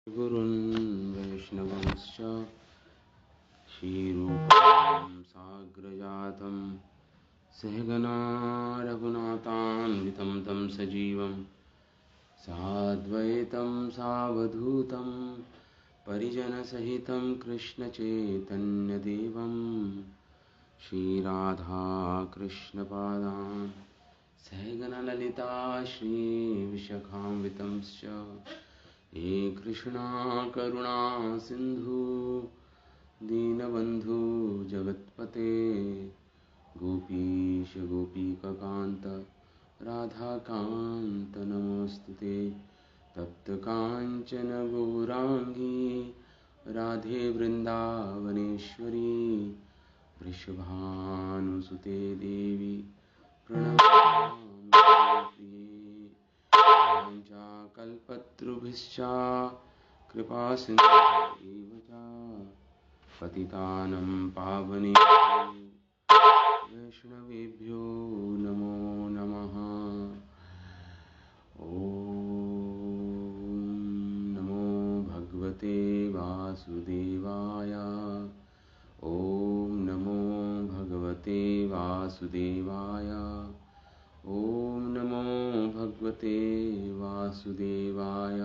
गुरुन् वैष्णवंश्च श्रीरूपं साग्रजातं सहगना रघुनाथान्वितं तं सजीवं साद्वैतं सावधूतं परिजनसहितं कृष्णचैतन्यदेवं श्रीराधाकृष्णपादान् सहगणललिता श्रीविशाखान्वितंश्च हे कृष्णा करुणा सिंधु दीनबंधु जगत्पते गोपीश गोपीकांत राधाकांत नमोस्तुते तप्त कांचन गौरांगी राधे वृंदावनेश्वरी वृषभानुसुते देवी प्रणमामि कल्पतरुभ्यश्च कृपा सिन्धुभ्यैव च पतितानं पावनेभ्यो वैष्णवेभ्यो नमो नमः। ॐ नमो भगवते वासुदेवाय। ॐ नमो भगवते वासुदेवाय। ॐ नमो भगवते वासुदेवाय।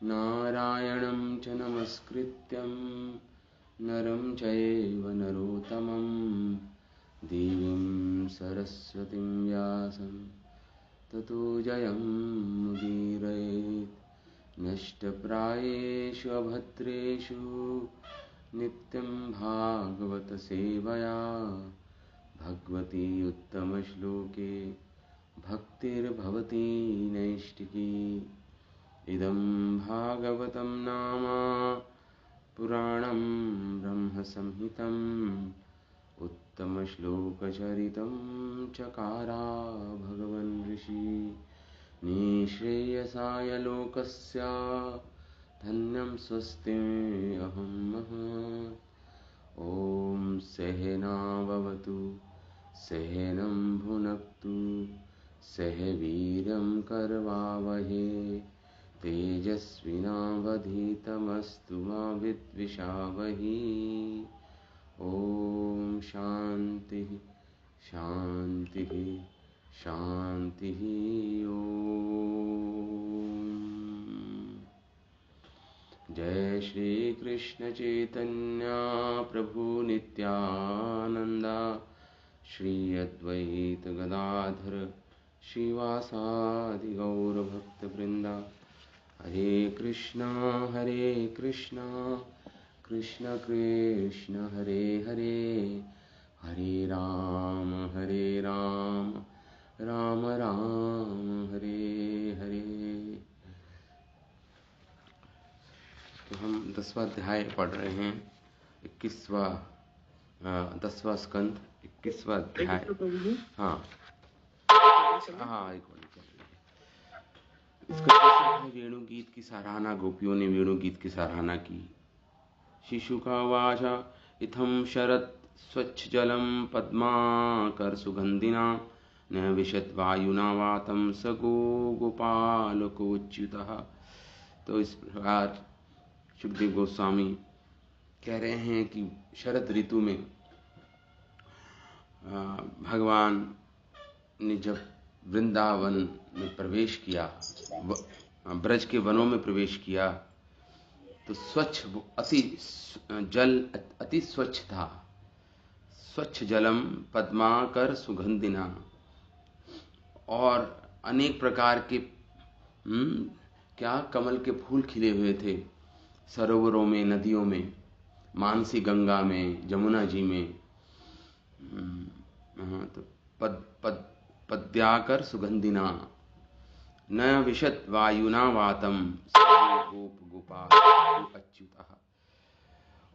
नारायणं च नमस्कृत्यं नरं चैव नरोत्तमं देवीं सरस्वतीं व्यासं ततो जयमुदीरयेत्। नष्टप्रायेषु अभद्रेषु नित्यं भागवत सेवया भगवती उत्तमश्लोके भक्तिर्भवती नैष्टिकी। इदं भागवतं नाम पुराणं ब्रह्मसंहितं उत्तमश्लोकचरितं चकारा भगवन् ऋषि निःश्रेयसाय लोकस्य धन्यं स्वस्तिमहं महः। ॐ सहना भवतु सहनं भुनक्तु सह वीर्यं करवावहे तेजस्विनावधीतमस्तु मा विद्विषावहे। ॐ शान्तिः शान्तिः शान्तिः। ॐ जय श्री कृष्ण चैतन्य प्रभु नित्यानंद श्री अद्वैत गदाधर श्रीवासादि गौर भक्त वृंदा। हरे कृष्णा कृष्ण कृष्ण हरे हरे हरे राम राम राम हरे हरे। तो हम 10वां अध्याय पढ़ रहे हैं। 10वां स्कंद 21वां अध्याय। हाँ हाँ, एक मिनट। इसका शीर्षक है वेणु गीत की सराहना। गोपियों ने वेणु गीत की सराहना की। शिशुका वाच इत्थं शरत् स्वच्छ जलम पद्माकर सुगंधिना न विशत वायुना वातं स गोपालकोच्युतः। तो इस प्रकार सुखदेव गोस्वामी कह रहे हैं कि शरद ऋतु में भगवान ने जब वृंदावन में प्रवेश किया, ब्रज के वनों में प्रवेश किया, तो स्वच्छ जल अति स्वच्छ था। स्वच्छ जलम पद्माकर सुगंधिना, और अनेक प्रकार के कमल के फूल खिले हुए थे सरोवरों में, नदियों में, मानसी गंगा में, जमुना जी में। तो पद्याकर सुगंधिना न विशत वायुना वातम गोप गोपाल अच्युतः।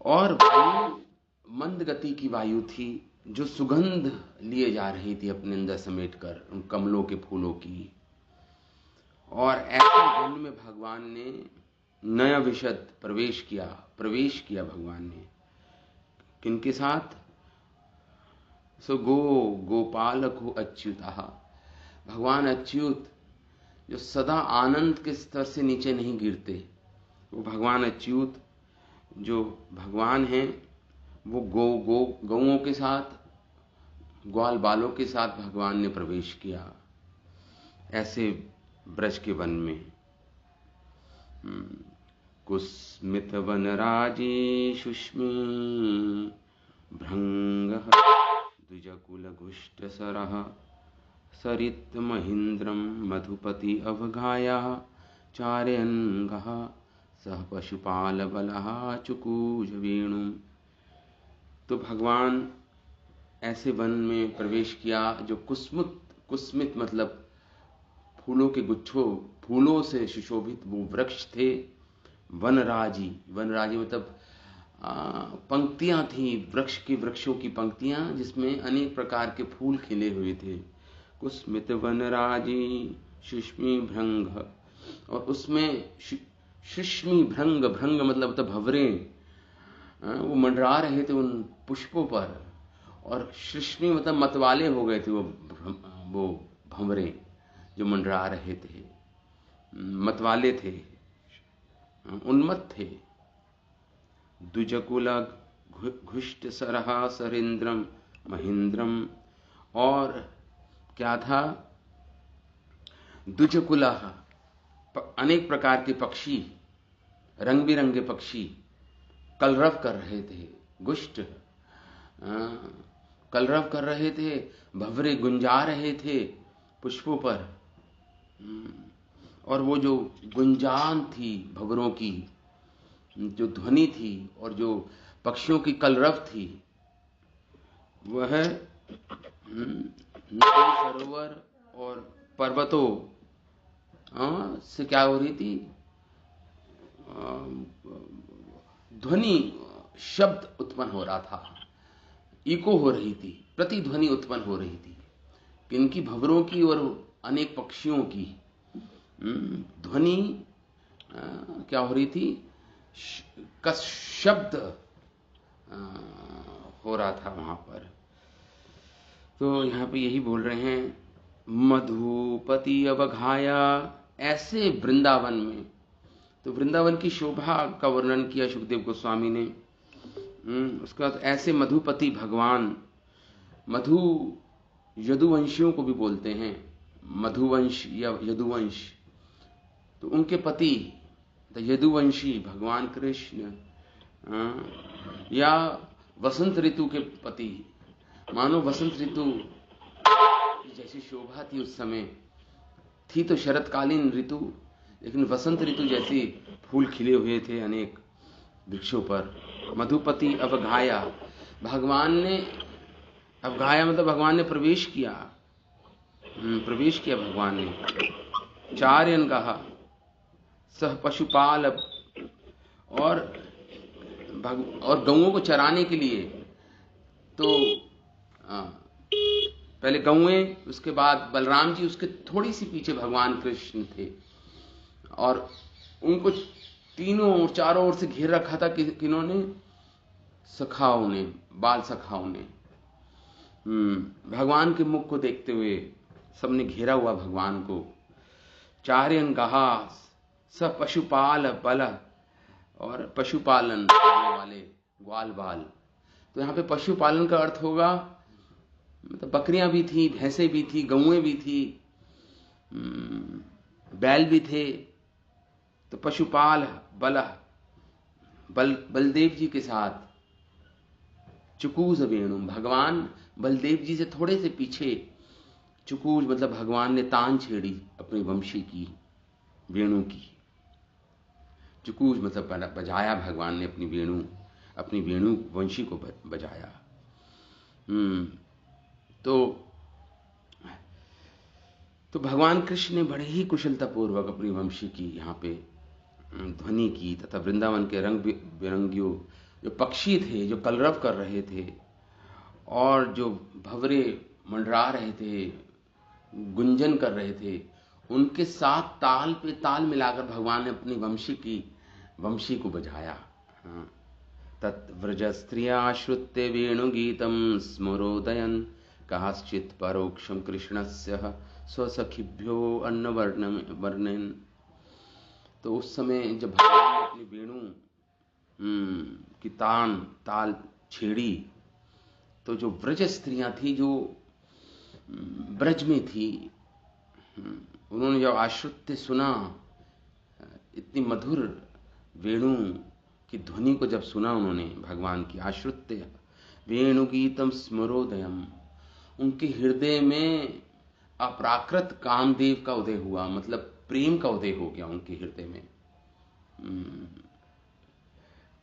और वायु मंद गति की वायु थी जो सुगंध लिए जा रही थी अपने अंदर समेटकर उन कमलों के फूलों की। और ऐसे वन में भगवान ने नया विशद प्रवेश किया भगवान ने। किनके साथ? सो गोपालको अच्युतः। भगवान अच्युत जो सदा आनंद के स्तर से नीचे नहीं गिरते, वो भगवान अच्युत जो भगवान हैं वो गौओं के साथ, ग्वाल बालों के साथ भगवान ने प्रवेश किया ऐसे ब्रज के वन में। कुस्मित वनराजी शुष्मी भृंगः द्विजकुलघुष्टसरः सरित महीन्द्रम मधुपति अवघाया चार्यंगः सह पशुपाल बलः चुकूज वेणु। तो भगवान ऐसे वन में प्रवेश किया जो कुस्मित मतलब फूलों के गुच्छों, फूलों से सुशोभित वो वृक्ष थे। वनराजी मतलब पंक्तियां थी, वृक्षों की पंक्तियां जिसमें अनेक प्रकार के फूल खिले हुए थे। कुस्मित वनराजी शुष्मी भृंग, और उसमें शुष्मी भृंग मतलब तो भंवरे वो मंडरा रहे थे उन पुष्पों पर, और शुष्मी मतलब मतवाले हो गए थे वो भंवरे जो मंडरा रहे थे, मतवाले थे, उन्मत्त थे। द्विजकुल घुष्ट सरहा सरेंद्रम महेंद्रम, और क्या था, द्विजकुल अनेक प्रकार के पक्षी, रंग बिरंगे पक्षी कलरव कर रहे थे, गुष्ट कलरव कर रहे थे, भंवरे गुंजा रहे थे पुष्पों पर। और वो जो गुंजान थी भंवरों की, जो ध्वनि थी और जो पक्षियों की कलरव थी, वह नदी सरोवर और पर्वतों से क्या हो रही थी, ध्वनि शब्द उत्पन्न हो रहा था, इको हो रही थी, प्रतिध्वनि उत्पन्न हो रही थी। किनकी, भंवरों की और अनेक पक्षियों की ध्वनि क्या हो रही थी, का शब्द हो रहा था वहां पर। तो यहां पे यही बोल रहे हैं, मधुपति अवघाया, ऐसे वृंदावन में। तो वृंदावन की शोभा का वर्णन किया सुखदेव गोस्वामी ने। उसके बाद ऐसे मधुपति भगवान, मधु यदुवंशियों को भी बोलते हैं, मधुवंश या यदुवंश, तो उनके पति यदुवंशी भगवान कृष्ण, या वसंत ऋतु के पति। मानो वसंत ऋतु जैसी शोभा थी उस समय, थी तो शरतकालीन ऋतु, लेकिन वसंत ऋतु जैसे फूल खिले हुए थे अनेक वृक्षों पर। मधुपति अवघाया, भगवान ने, अवघाया मतलब भगवान ने प्रवेश किया, भगवान ने। चार्यन कहा, सह पशुपाल, और गौओं को चराने के लिए। तो पहले गौएं, उसके बाद बलराम जी उसके थोड़ी सी पीछे भगवान कृष्ण थे, और उनको तीनों और चारों ओर से घेर रखा था किन्होंने, सखाओं ने, बाल सखाओं ने। भगवान के मुख को देखते हुए सबने घेरा हुआ भगवान को। चार्यन कहा, स पशुपाल बल, और पशुपालन करने वाले ग्वाल बाल। तो यहां पे पशुपालन का अर्थ होगा, मतलब बकरियां भी थी, भैंसें भी थी, गौएं भी थी, बैल भी थे। तो पशुपाल बलदेव जी के साथ, चुकूज वेणु, भगवान बलदेव जी से थोड़े से पीछे, चुकूज मतलब भगवान ने तान छेड़ी अपनी वंशी की, वेणु की। चुकूज मतलब बजाया भगवान ने अपनी वेणु वंशी को बजाया। तो भगवान कृष्ण ने बड़े ही कुशलतापूर्वक अपनी वंशी की यहाँ पे ध्वनि की, तथा वृंदावन के रंग बिरंगियों जो पक्षी थे, जो कलरव कर रहे थे, और जो भंवरे मंडरा रहे थे, गुंजन कर रहे थे, उनके साथ ताल पे ताल मिलाकर भगवान ने अपनी वंशी को बजाया। तत्व्रज स्त्रिया श्रुत्य वेणुगीतम स्मरोदयन कश्चित् परोक्षम कृष्णस्य स्वसखिभ्यो अन्नवर्णन। तो उस समय जब भगवान ने अपनी वेणु की ताल छेड़ी, तो जो व्रज स्त्रियां थी, जो ब्रज में थी, उन्होंने जब आश्रुत्य सुना, इतनी मधुर वेणु की ध्वनि को जब सुना उन्होंने, भगवान की आश्रुत्य वेणुगीतम स्मरोदयम, उनके हृदय में अपराकृत कामदेव का उदय हुआ, मतलब प्रेम का उदय हो गया उनके हृदय में।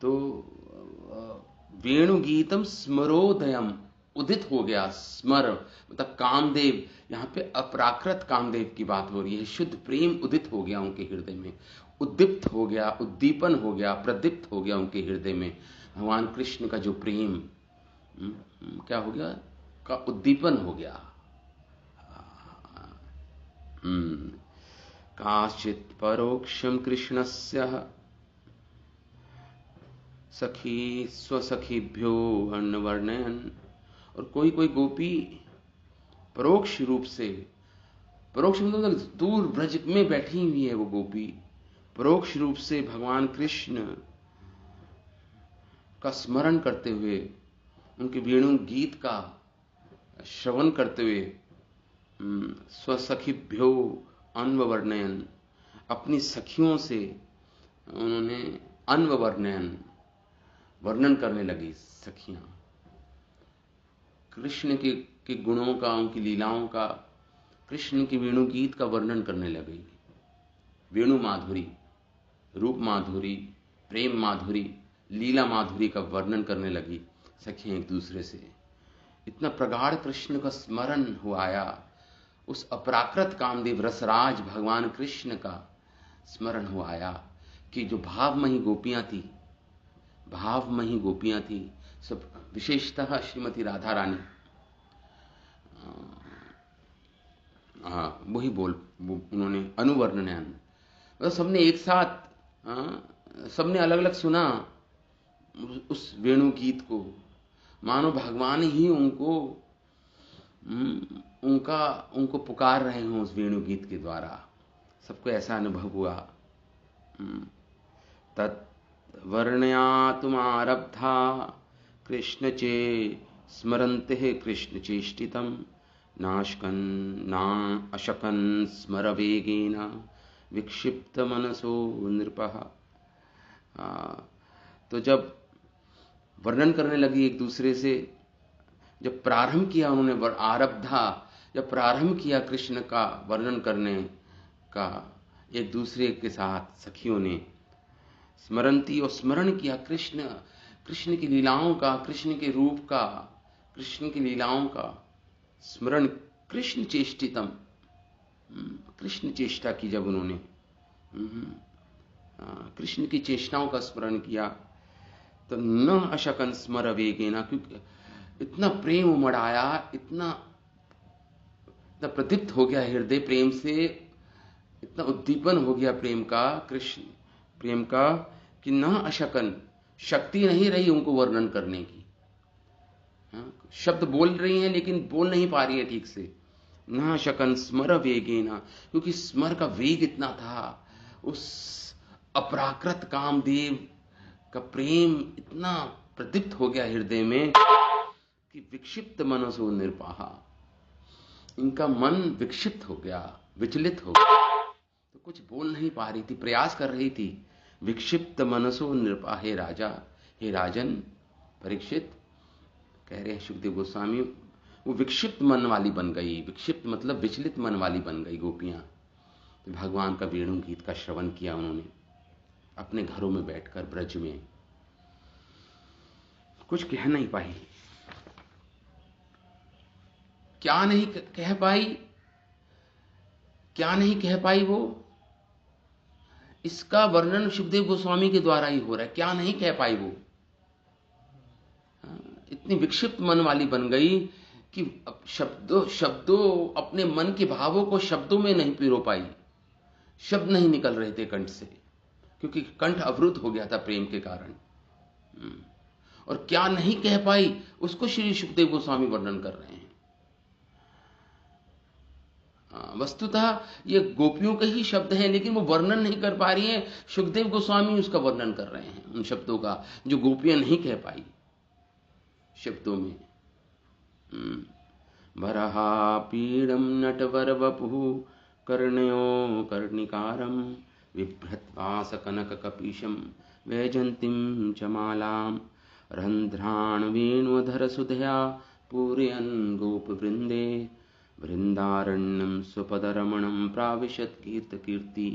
तो वेणुगीतम स्मरोदयम, उदित हो गया, स्मर मतलब कामदेव, यहां पे अपराकृत कामदेव की बात हो रही है। शुद्ध प्रेम उदित हो गया उनके हृदय में, उद्दीप्त हो गया, उद्दीपन हो गया, प्रदीप्त हो गया उनके हृदय में। भगवान कृष्ण का जो प्रेम क्या हो गया, का उद्दीपन हो गया। काश्चित् परोक्षम कृष्णस्य सखी स्वसखीभ्यो वर्णयन, और कोई कोई गोपी परोक्ष रूप से, परोक्ष मतलब दूर ब्रज में बैठी हुई है वो गोपी, परोक्ष रूप से भगवान कृष्ण का स्मरण करते हुए, उनके वेणु गीत का श्रवण करते हुए, स्वसखीभ्यो अन्ववर्णयन, अपनी सखियों से उन्होंने अन्ववर्णयन, वर्णन करने लगी सखियां कृष्ण के गुणों का, उनकी लीलाओं का, कृष्ण की वेणु गीत का वर्णन करने लगी। वेणु माधुरी, रूप माधुरी, प्रेम माधुरी, लीला माधुरी का वर्णन करने लगी सखियां एक दूसरे से। इतना प्रगाढ़ कृष्ण का स्मरण हो आया, उस अपराकृत कामदेव रसराज भगवान कृष्ण का स्मरण हो आया कि जो भावमयी गोपियां थी, भावमयी गोपियां थी सब, विशेषतः श्रीमती राधा रानी, वही उन्होंने अनुवर्णन, मतलब सबने एक साथ, सबने अलग अलग सुना उस वेणु गीत को, मानो भगवान ही उनको पुकार रहे हों उस वेणु गीत के द्वारा। सबको ऐसा अनुभव हुआ। तत् वर्णयातुमारब्धा कृष्ण चे स्मरन्ते कृष्ण चेष्टितम् नाशकन् अशकन् स्मरवेगेन विक्षिप्त मनसो नृपः। तो जब वर्णन करने लगी एक दूसरे से, जब प्रारंभ किया उन्होंने, आरब्धा, जब प्रारंभ किया कृष्ण का वर्णन करने का एक दूसरे के साथ सखियों ने, स्मरंती, और स्मरण किया कृष्ण की लीलाओं का, कृष्ण के रूप का, कृष्ण की लीलाओं का स्मरण, कृष्ण चेष्टितम, कृष्ण चेष्टा की जब उन्होंने, कृष्ण की चेष्टाओं का स्मरण किया, तो न अशकन स्मर वेगेना, क्योंकि इतना प्रेम उमड़ आया, इतना प्रदीप्त हो गया हृदय प्रेम से, इतना उद्दीपन हो गया प्रेम का, कृष्ण प्रेम का, कि न अशकन, शक्ति नहीं रही उनको वर्णन करने की। शब्द बोल रही हैं लेकिन बोल नहीं पा रही है ठीक से। न अशकन स्मर वेगेना, क्योंकि स्मर का वेग इतना था, उस अपराकृत कामदेव का प्रेम इतना प्रदीप्त हो गया हृदय में कि विक्षिप्त मनसो निर्पाहा, इनका मन विक्षिप्त हो गया, विचलित हो गया, तो कुछ बोल नहीं पा रही थी, प्रयास कर रही थी। विक्षिप्त मनसो नृपा, हे राजा, हे राजन परीक्षित, कह रहे हैं सुखदेव गोस्वामी, वो विक्षिप्त मन वाली बन गई। विक्षिप्त मतलब विचलित मन वाली बन गई गोपियां। भगवान का वेणु गीत का श्रवण किया उन्होंने अपने घरों में बैठकर ब्रज में, कुछ कह नहीं पाई। क्या नहीं कह पाई, क्या नहीं कह पाई वो, इसका वर्णन सुखदेव गोस्वामी के द्वारा ही हो रहा है। क्या नहीं कह पाई वो, इतनी विक्षिप्त मन वाली बन गई कि शब्दों अपने मन के भावों को शब्दों में नहीं पिरो पाई, शब्द नहीं निकल रहे थे कंठ से, क्योंकि कंठ अवरुद्ध हो गया था प्रेम के कारण। और क्या नहीं कह पाई, उसको श्री सुखदेव गोस्वामी वर्णन कर रहे हैं। वस्तुतः ये गोपियों के ही शब्द हैं, लेकिन वो वर्णन नहीं कर पा रही हैं। सुखदेव गोस्वामी उसका वर्णन कर रहे हैं, उन शब्दों का जो गोपियां नहीं कह पाई शब्दों में। वरहा पीडम नटवर वपुः कर्णयो कर्णिकारम बिभ्रत्वास कनक कपीशम वैजंतीं च मालाम रंध्राण वेणुधर सुधया पूरयन् गोप वृंदे वृंदारण्यम स्वपदरमणम प्राविशत कीर्त कीर्ति।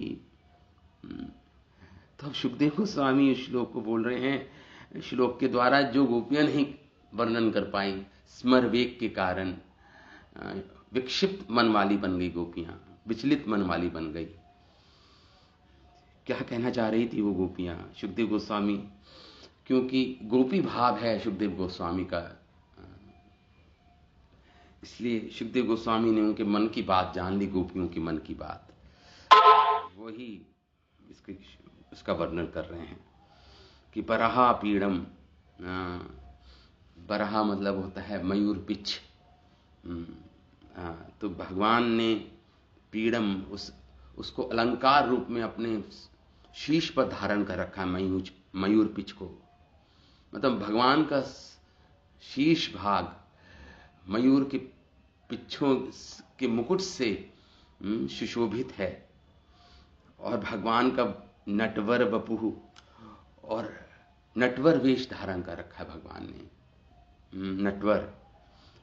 तो अब सुखदेव गोस्वामी इस श्लोक को बोल रहे हैं, श्लोक के द्वारा जो गोपियां नहीं वर्णन कर पाई स्मर वेग के कारण, विक्षिप्त मन वाली बन गई गोपियां, विचलित मन वाली बन गई। क्या कहना चाह रही थी वो गोपियां सुखदेव गोस्वामी, क्योंकि गोपी भाव है सुखदेव गोस्वामी का, इसलिए सुखदेव गोस्वामी ने उनके मन की बात जान ली, गोपियों की मन की बात, वही इसका वर्णन कर रहे हैं कि बरहा पीड़म, बरहा मतलब होता है मयूर पिच। तो भगवान ने पीड़म उसको अलंकार रूप में अपने शीश पर धारण कर रखा है, मयूर पिच को। मतलब भगवान का शीश भाग मयूर के पिच्छों के मुकुट से सुशोभित है, और भगवान का नटवर वपुः, और नटवर वेश धारण कर रखा है भगवान ने। नटवर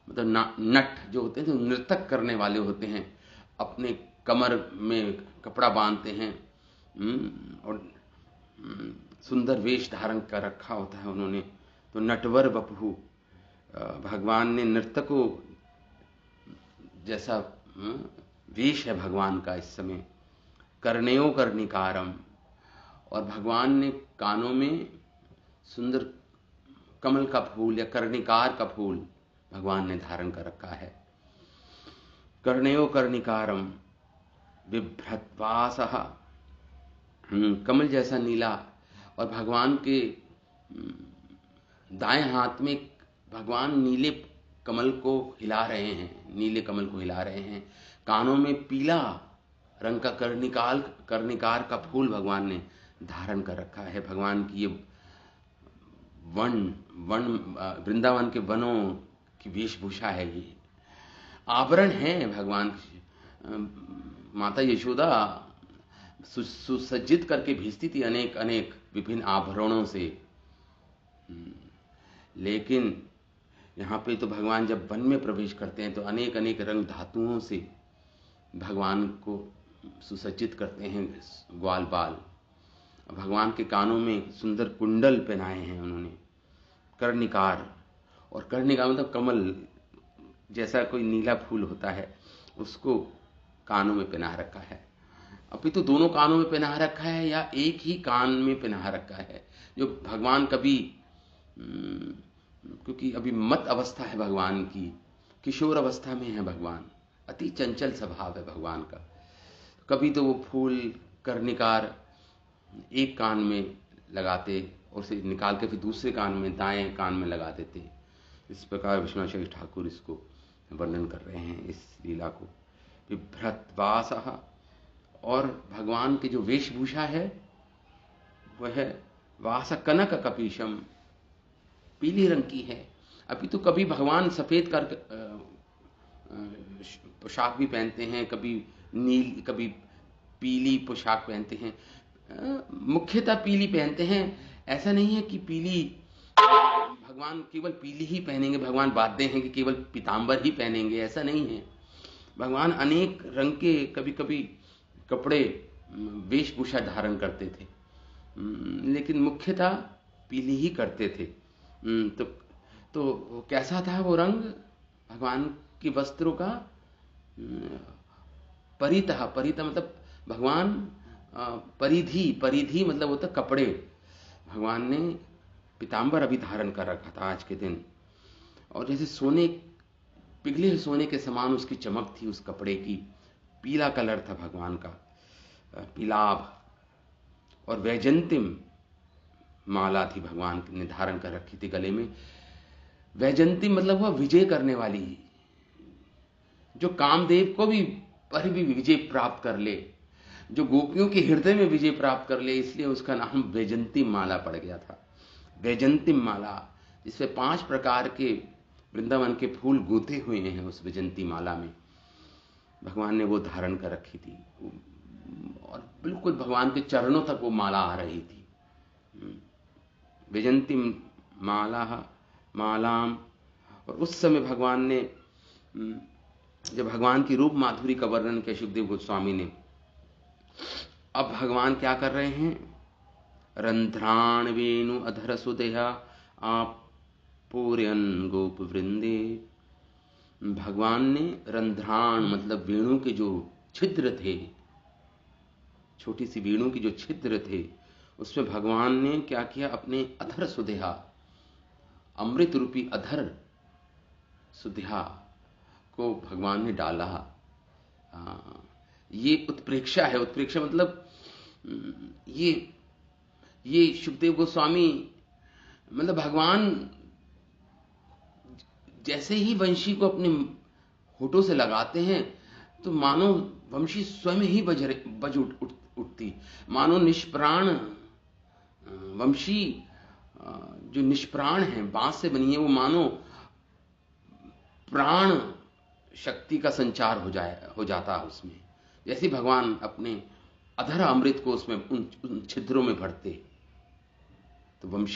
मतलब नट जो होते हैं, जो नृतक करने वाले होते हैं, अपने कमर में कपड़ा बांधते हैं और सुंदर वेश धारण कर रखा होता है उन्होंने। तो नटवर वपुः, भगवान ने नर्तकों जैसा वेश है भगवान का इस समय। कर्णयो कर्णिकारम, और भगवान ने कानों में सुंदर कमल का फूल या कर्णिकार का फूल भगवान ने धारण कर रखा है। कर्णयो कर्णिकारम बिभ्रत्वासः, कमल जैसा नीला, और भगवान के दाएं हाथ में भगवान नीले कमल को हिला रहे हैं, नीले कमल को हिला रहे हैं। कानों में पीला रंग का कर्णिकार का फूल भगवान ने धारण कर रखा है। भगवान की ये वृंदावन के वनों की वेशभूषा है, ये आभरण है भगवान। माता यशोदा सुसज्जित करके भेजती थी अनेक अनेक विभिन्न आभरणों से, लेकिन यहाँ पे तो भगवान जब वन में प्रवेश करते हैं तो अनेक अनेक रंग धातुओं से भगवान को सुसज्जित करते हैं ग्वाल बाल। भगवान के कानों में सुंदर कुंडल पहनाए हैं उन्होंने, कर्णिकार, और कर्णिकार मतलब कमल जैसा कोई नीला फूल होता है, उसको कानों में पहना रखा है। अभी तो दोनों कानों में पहना रखा है या एक ही कान में पहना रखा है, जो भगवान कभी, क्योंकि अभी मत अवस्था है भगवान की, किशोर अवस्था में है भगवान, अति चंचल स्वभाव है भगवान का। कभी तो वो फूल कर्णिकार एक कान में लगाते और उसे निकाल के फिर दूसरे कान में, दाएं कान में लगा देते। इस प्रकार विश्वनाथ ठाकुर इसको वर्णन कर रहे हैं, इस लीला को। बिभ्रत्वासः, और भगवान की जो वेशभूषा है वह है वास कनक कपीशम, पीली रंग की है। अभी तो कभी भगवान सफेद कर पोशाक भी पहनते हैं, कभी नील, कभी पीली पोशाक पहनते हैं। मुख्यतः पीली पहनते हैं। ऐसा नहीं है कि पीली भगवान केवल पीली ही पहनेंगे, भगवान बाध्य हैं कि केवल पीतांबर ही पहनेंगे, ऐसा नहीं है। भगवान अनेक रंग के कभी कभी कपड़े वेशभूषा धारण करते थे, लेकिन मुख्यतः पीली ही करते थे। तो कैसा था वो रंग भगवान के वस्त्रों का? परितः मतलब भगवान परिधि मतलब होता कपड़े। भगवान ने पीतांबर अभी धारण कर रखा था आज के दिन, और जैसे सोने, पिघले सोने के समान उसकी चमक थी उस कपड़े की, पीला कलर था भगवान का, पीलाभ। और वैजंतिम माला थी भगवान ने धारण कर रखी थी गले में। वैजंतिम मतलब वह विजय करने वाली, जो कामदेव को भी पर भी विजय प्राप्त कर ले, जो गोपियों के हृदय में विजय प्राप्त कर ले, इसलिए उसका नाम वैजंती माला पड़ गया था। वैजंती माला, जिसमें 5 प्रकार के वृंदावन के फूल गूंथे हुए हैं, उस वैजंती माला में भगवान ने वो धारण कर रखी थी, और बिल्कुल भगवान के चरणों तक वो माला आ रही थी। वैजंती माला मालाम। और उस समय भगवान ने, जब भगवान की रूप माधुरी का वर्णन किया सुखदेव गोस्वामी ने, अब भगवान क्या कर रहे हैं? रंध्राण वेणु अधर सुदेहा आप पूर्यन गोप वृंदे। भगवान ने रंध्राण मतलब वेणु के जो छिद्र थे, छोटी सी वेणु की जो छिद्र थे, उसमें भगवान ने क्या किया? अपने अधर सुदेहा, अमृत रूपी अधर सुदेहा को भगवान ने डाला। ये उत्प्रेक्षा है। उत्प्रेक्षा मतलब ये सुखदेव गोस्वामी, मतलब भगवान जैसे ही वंशी को अपने होठों से लगाते हैं तो मानो वंशी स्वयं ही बज उठती, मानो निष्प्राण वंशी जो निष्प्राण है, बांस से बनी है, वो मानो प्राण शक्ति का संचार हो जाता है उसमें, जैसे भगवान अपने अधर अमृत को उसमें उन छिद्रों में भरते। तो वंशी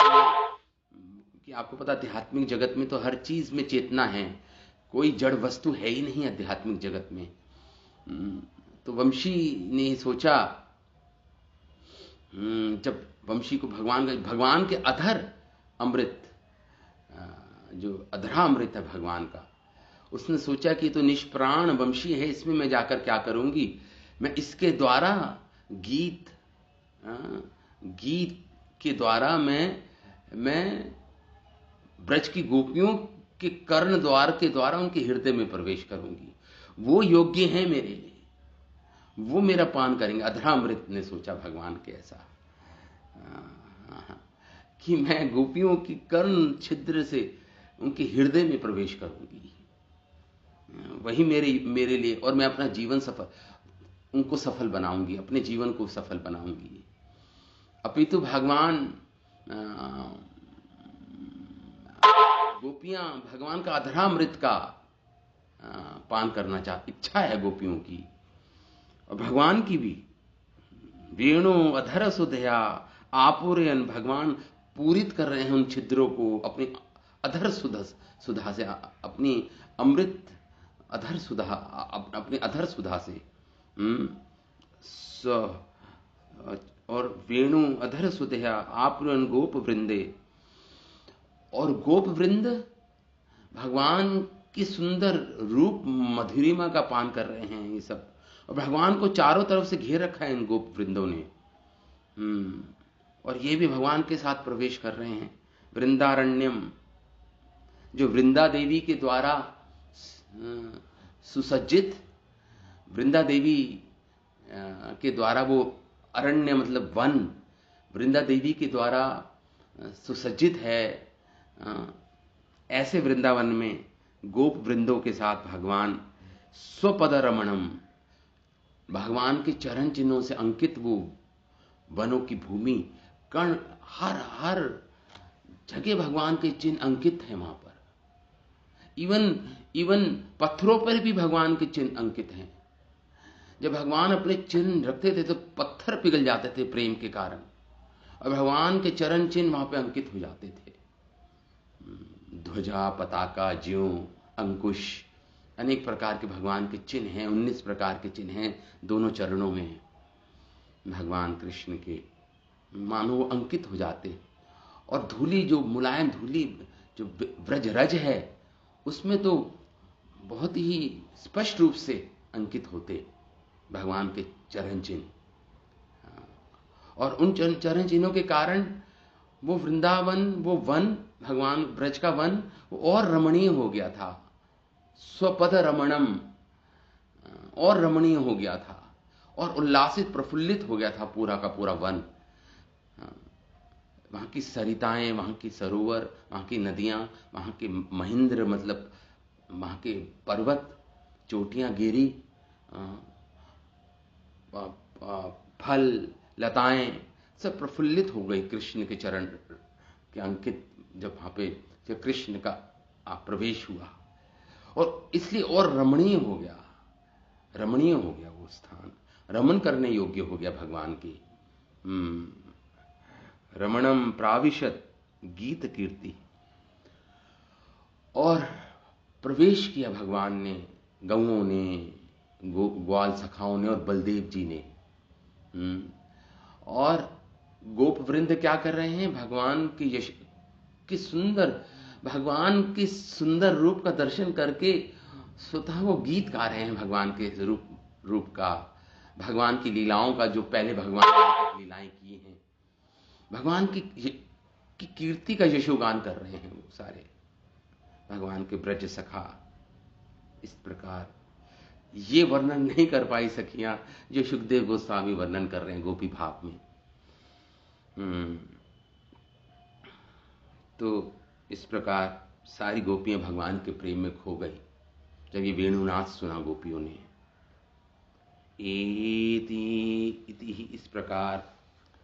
कि आपको पता, आध्यात्मिक जगत में तो हर चीज में चेतना है, कोई जड़ वस्तु है ही नहीं आध्यात्मिक जगत में। तो वंशी ने सोचा, जब वंशी को भगवान के अधर अमृत, जो अधरा अमृत है भगवान का, उसने सोचा कि तो निष्प्राण वंशी है, इसमें मैं जाकर क्या करूंगी? मैं इसके द्वारा गीत के द्वारा मैं ब्रज की गोपियों के कर्ण द्वार के द्वारा उनके हृदय में प्रवेश करूंगी। वो योग्य हैं मेरे लिए, वो मेरा पान करेंगे। अधरामृत ने सोचा भगवान के ऐसा कि मैं गोपियों की कर्ण छिद्र से उनके हृदय में प्रवेश करूंगी, वही मेरे लिए, और मैं अपना जीवन उनको सफल बनाऊंगी, अपने जीवन को सफल बनाऊंगी। अपितु भगवान गोपियां भगवान का अधरामृत का पान करना चाहती, इच्छा है गोपियों की और भगवान की भी। वेणु अधर सुधया आपूर्यन, भगवान पूरित कर रहे हैं उन छिद्रों को अपनी अधर सुधा से, अपनी अमृत अधर सुधा, अपने अधर सुधा से। और वेणु अधर सुधया आपूर्यन गोप वृंदे, और गोप वृंद भगवान की सुंदर रूप मधुरिमा का पान कर रहे हैं ये सब, और भगवान को चारों तरफ से घेर रखा है इन गोप वृंदों ने। और ये भी भगवान के साथ प्रवेश कर रहे हैं। वृंदारण्यम, जो वृंदा देवी के द्वारा सुसज्जित, वृंदा देवी के द्वारा वो अरण्य मतलब वन, वृंदा देवी के द्वारा सुसज्जित है। ऐसे वृंदावन में गोप वृंदों के साथ भगवान स्वपद रमणम, भगवान के चरण चिन्हों से अंकित वो वनों की भूमि, कण हर जगह भगवान के चिन्ह अंकित हैं वहां पर। इवन पत्थरों पर भी भगवान के चिन्ह अंकित हैं। जब भगवान अपने चिन्ह रखते थे तो पत्थर पिघल जाते थे प्रेम के कारण, और भगवान के चरण चिन्ह वहां पे अंकित हो जाते थे। ध्वजा, पताका, ज्यों, अंकुश, अनेक प्रकार के भगवान के चिन्ह हैं, 19 प्रकार के चिन्ह हैं दोनों चरणों में भगवान कृष्ण के, मानो वो अंकित हो जाते। और धूली, जो मुलायम धूली जो ब्रज रज है, उसमें तो बहुत ही स्पष्ट रूप से अंकित होते भगवान के चरण चिन्ह। और उन चरण चिन्हों के कारण वो वृंदावन, वो वन, भगवान ब्रज का वन, वो और रमणीय हो गया था। स्वपद रमणम, और रमणीय हो गया था, और उल्लासित प्रफुल्लित हो गया था पूरा का पूरा वन। वहां की सरिताएं, वहां की सरोवर, वहां की नदियां, वहां के महेंद्र मतलब वहां के पर्वत, चोटियां गिरी, फल लताएं सब प्रफुल्लित हो गई कृष्ण के चरण के अंकित, जब वहां पे जब कृष्ण का प्रवेश हुआ, और इसलिए और रमणीय हो गया, रमणीय हो गया वो स्थान, रमन करने योग्य हो गया भगवान की। रमणम प्राविशत गीत कीर्ति, और प्रवेश किया भगवान ने, गौओं ने, ग्वाल सखाओं ने और बलदेव जी ने। और गोप वृंद क्या कर रहे हैं? भगवान की यश की सुंदर, भगवान के सुंदर रूप का दर्शन करके स्वतः वो गीत गा रहे हैं भगवान के रूप का, भगवान की लीलाओं का, जो पहले भगवान ने लीलाएं की हैं, भगवान की कीर्ति का यशोगान कर रहे हैं वो सारे भगवान के ब्रज सखा। इस प्रकार ये वर्णन नहीं कर पाई सखियां जो सुखदेव गोस्वामी वर्णन कर रहे हैं गोपी भाव में। तो इस प्रकार सारी गोपियां भगवान के प्रेम में खो गई जब ये वेणुनाथ सुना गोपियों ने। इति इस प्रकार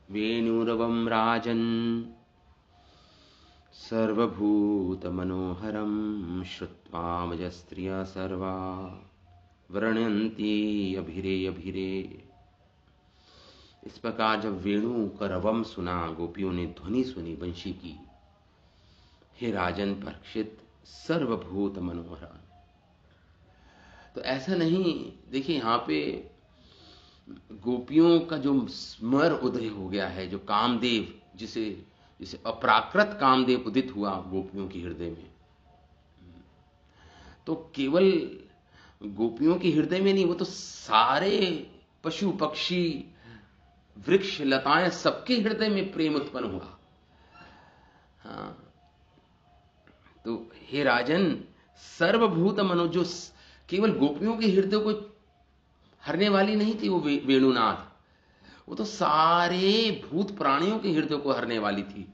वेणुरवं राजन् सर्वभूत मनोहरं श्रुत्वा मजस्त्रिया सर्वा वर्णयन्ति अभिरे अभिरे। इस प्रकार जब वेणु का रवम सुना, गोपियों ने ध्वनि सुनी वंशी की, हे राजन परीक्षित, सर्वभूत मनोहर। तो ऐसा नहीं, देखिए यहां पे गोपियों का जो स्मर उदय हो गया है, जो कामदेव, जिसे अपराकृत कामदेव उदित हुआ गोपियों के हृदय में, तो केवल गोपियों के हृदय में नहीं, वो तो सारे पशु पक्षी वृक्ष लताएं सबके हृदय में प्रेम उत्पन्न हुआ। हाँ, तो हे राजन, सर्वभूत मनो, जो केवल गोपियों के हृदय को हरने वाली नहीं थी वो वेणुनाथ, वो तो सारे भूत प्राणियों के हृदय को हरने वाली थी।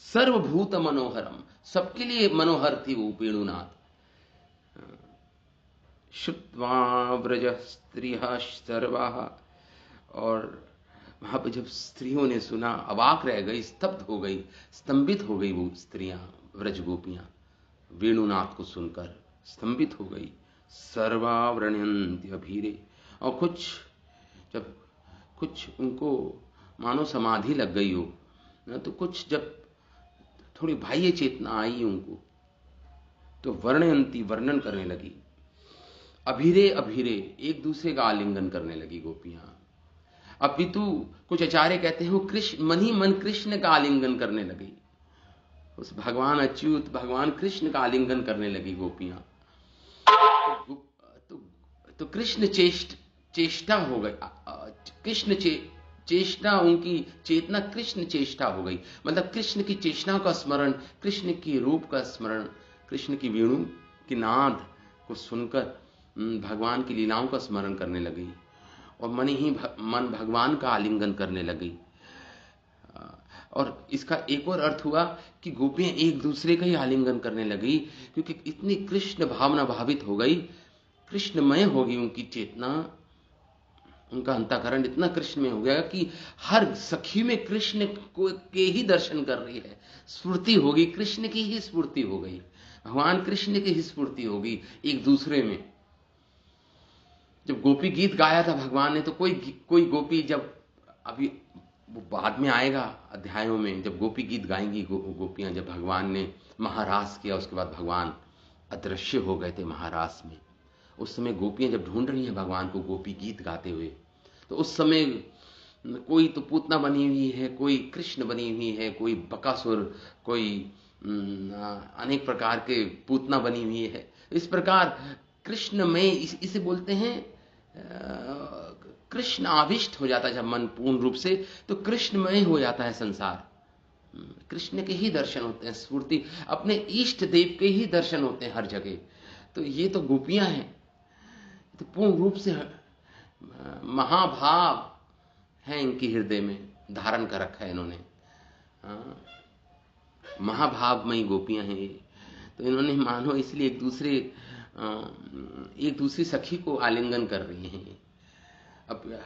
सर्वभूत मनोहरम, सबके लिए मनोहर थी वो वेणुनाथ। श्रुत्वा व्रज स्त्रियः सर्वाः, और वहां पर जब स्त्रियों ने सुना, अवाक रह गई, स्तब्ध हो गई, स्तंभित हो गई वो स्त्रियां, व्रज गोपियां वेणुनाथ को सुनकर स्तंभित हो गई। सर्वा वर्णयन्ति अभीरे, और कुछ उनको मानो समाधि लग गई हो ना, तो कुछ जब थोड़ी बाह्य चेतना आई उनको, तो वर्णयन्ति, वर्णन करने लगी, अभिरे अभिरे, एक दूसरे का आलिंगन करने लगी गोपियां। अपितु कुछ आचार्य कहते हैं वो कृष्ण, मन ही मन कृष्ण का आलिंगन करने लगी, उस भगवान अच्युत भगवान कृष्ण का आलिंगन करने लगी गोपियां। तो कृष्ण चेष्टा हो गई, कृष्ण चेष्टा, उनकी चेतना कृष्ण चेष्टा हो गई, मतलब कृष्ण की चेष्टा का स्मरण, कृष्ण की रूप का स्मरण, कृष्ण की वेणु की नाद को सुनकर भगवान की लीलाओं का स्मरण करने लगी, और मन भगवान का आलिंगन करने लगी। और इसका एक और अर्थ हुआ कि गोपियां एक दूसरे का ही आलिंगन करने लगी, क्योंकि इतनी कृष्ण भावना भावित हो गई, कृष्णमय हो गई उनकी चेतना, उनका अंतःकरण इतना कृष्णमय हो गया कि हर सखी में कृष्ण को के ही दर्शन कर रही है, स्फूर्ति हो गई, कृष्ण की ही स्फूर्ति हो गई, भगवान कृष्ण की ही स्फूर्ति हो गई एक दूसरे में। जब गोपी गीत गाया था भगवान ने, तो कोई गोपी, जब अभी वो बाद में आएगा अध्यायों में, जब गोपी गीत गाएंगी गोपियां, जब भगवान ने महारास किया, उसके बाद भगवान अदृश्य हो गए थे महारास में, उस समय गोपियां जब ढूंढ रही हैं भगवान को गोपी गीत गाते हुए, तो उस समय कोई तो पूतना बनी हुई है, कोई कृष्ण बनी हुई है, कोई बकासुर, कोई अनेक प्रकार के पूतना बनी हुई है। इस प्रकार कृष्ण में इसे बोलते हैं कृष्ण आविष्ट हो जाता है जब मन पूर्ण रूप से, तो कृष्णमय हो जाता है संसार, कृष्ण के ही दर्शन होते हैं, स्फूर्ति, अपने इष्ट देव के ही दर्शन होते हैं हर जगह। तो ये तो गोपियां हैं, तो पूर्ण रूप से महाभाव है इनके हृदय में, धारण कर रखा है इन्होंने, महाभावमयी गोपियां हैं ये। तो इन्होंने मानो इसलिए एक दूसरे एक दूसरी सखी को आलिंगन कर रही हैं। अब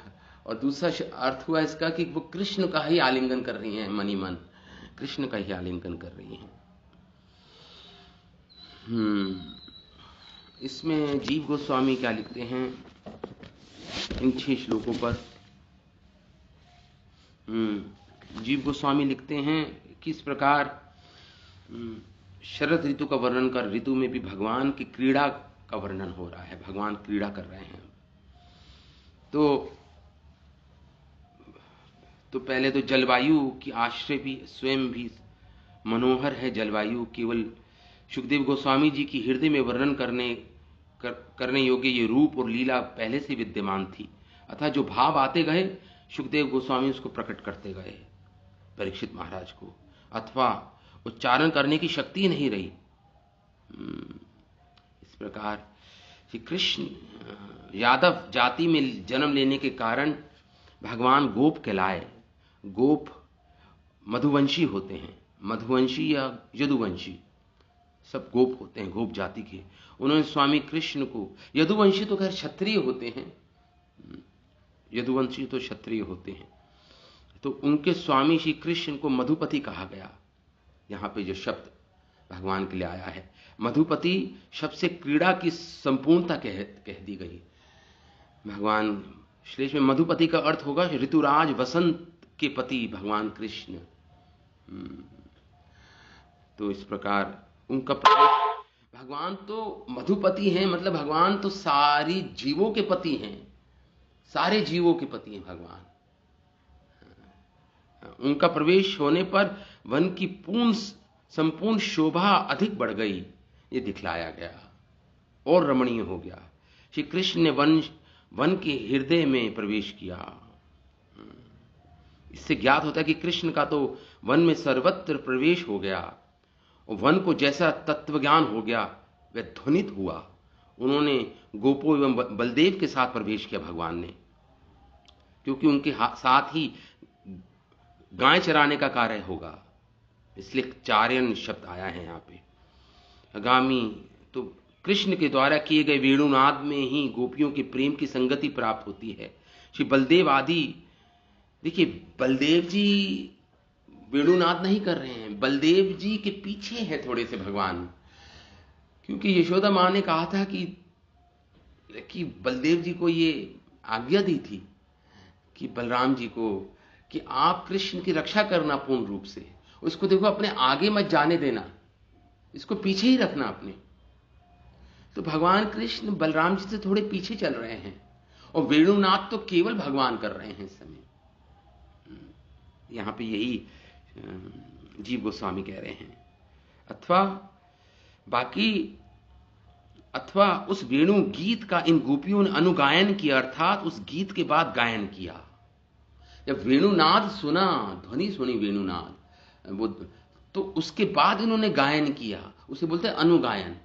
और दूसरा अर्थ हुआ इसका कि वो कृष्ण का ही आलिंगन कर रही हैं, मनी मन कृष्ण का ही आलिंगन कर रही हैं। इसमें जीव गोस्वामी क्या लिखते हैं इन 6 श्लोकों पर? जीव गोस्वामी लिखते हैं कि इस प्रकार शरद ऋतु का वर्णन कर, ऋतु में भी भगवान की क्रीड़ा का वर्णन हो रहा है, भगवान क्रीड़ा कर रहे हैं। तो पहले तो जलवायु की आश्रय भी स्वयं भी मनोहर है। जलवायु केवल सुखदेव गोस्वामी जी की हृदय में वर्णन करने योग्य ये रूप और लीला पहले से विद्यमान थी, अतः जो भाव आते गए सुखदेव गोस्वामी उसको प्रकट करते गए परीक्षित महाराज को, अथवा उच्चारण करने की शक्ति नहीं रही। इस प्रकार श्री कृष्ण यादव जाति में जन्म लेने के कारण भगवान गोप कहलाए। गोप मधुवंशी होते हैं, मधुवंशी या यदुवंशी, सब गोप होते हैं, गोप जाति के। उन्होंने स्वामी कृष्ण को, यदुवंशी तो खैर क्षत्रिय होते हैं, यदुवंशी तो क्षत्रिय होते हैं, तो उनके स्वामी श्री कृष्ण को मधुपति कहा गया। यहां पे जो शब्द भगवान के लिए आया है मधुपति शब्द से क्रीड़ा की संपूर्णता कह दी गई। भगवान श्लेष में मधुपति का अर्थ होगा ऋतुराज वसंत के पति भगवान कृष्ण। तो इस प्रकार उनका भगवान तो मधुपति हैं, मतलब भगवान तो सारी जीवों के पति हैं, सारे जीवों के पति हैं भगवान। उनका प्रवेश होने पर वन की संपूर्ण शोभा अधिक बढ़ गई, ये दिखलाया गया और रमणीय हो गया। श्री कृष्ण ने वन के हृदय में प्रवेश किया। इससे ज्ञात होता है कि कृष्ण का तो वन में सर्वत्र प्रवेश हो गया और वन को जैसा तत्वज्ञान हो गया वह ध्वनित हुआ। उन्होंने गोपों एवं बलदेव के साथ प्रवेश किया भगवान ने, क्योंकि उनके साथ ही गाय चराने का कार्य होगा, इसलिए चार्यन शब्द आया है यहाँ पे। आगामी तो कृष्ण के द्वारा किए गए वेणुनाद में ही गोपियों के प्रेम की संगति प्राप्त होती है। श्री बलदेव आदि, देखिए बलदेव जी वेणुनाद नहीं कर रहे हैं, बलदेव जी के पीछे है थोड़े से भगवान, क्योंकि यशोदा मां ने कहा था कि बलदेव जी को ये आज्ञा दी थी कि बलराम जी को कि आप कृष्ण की रक्षा करना पूर्ण रूप से, उसको देखो अपने आगे मत जाने देना, इसको पीछे ही रखना अपने। तो भगवान कृष्ण बलराम जी से थोड़े पीछे चल रहे हैं और वेणुनाद तो केवल भगवान कर रहे हैं इस समय। यहां पे यही जीव गोस्वामी कह रहे हैं। अथवा उस वेणु गीत का इन गोपियों ने अनुगायन किया, अर्थात उस गीत के बाद गायन किया। जब वेणुनाद सुना, ध्वनि सुनी वेणुनाद, वो तो उसके बाद इन्होंने गायन किया, उसे बोलते हैं अनुगायन।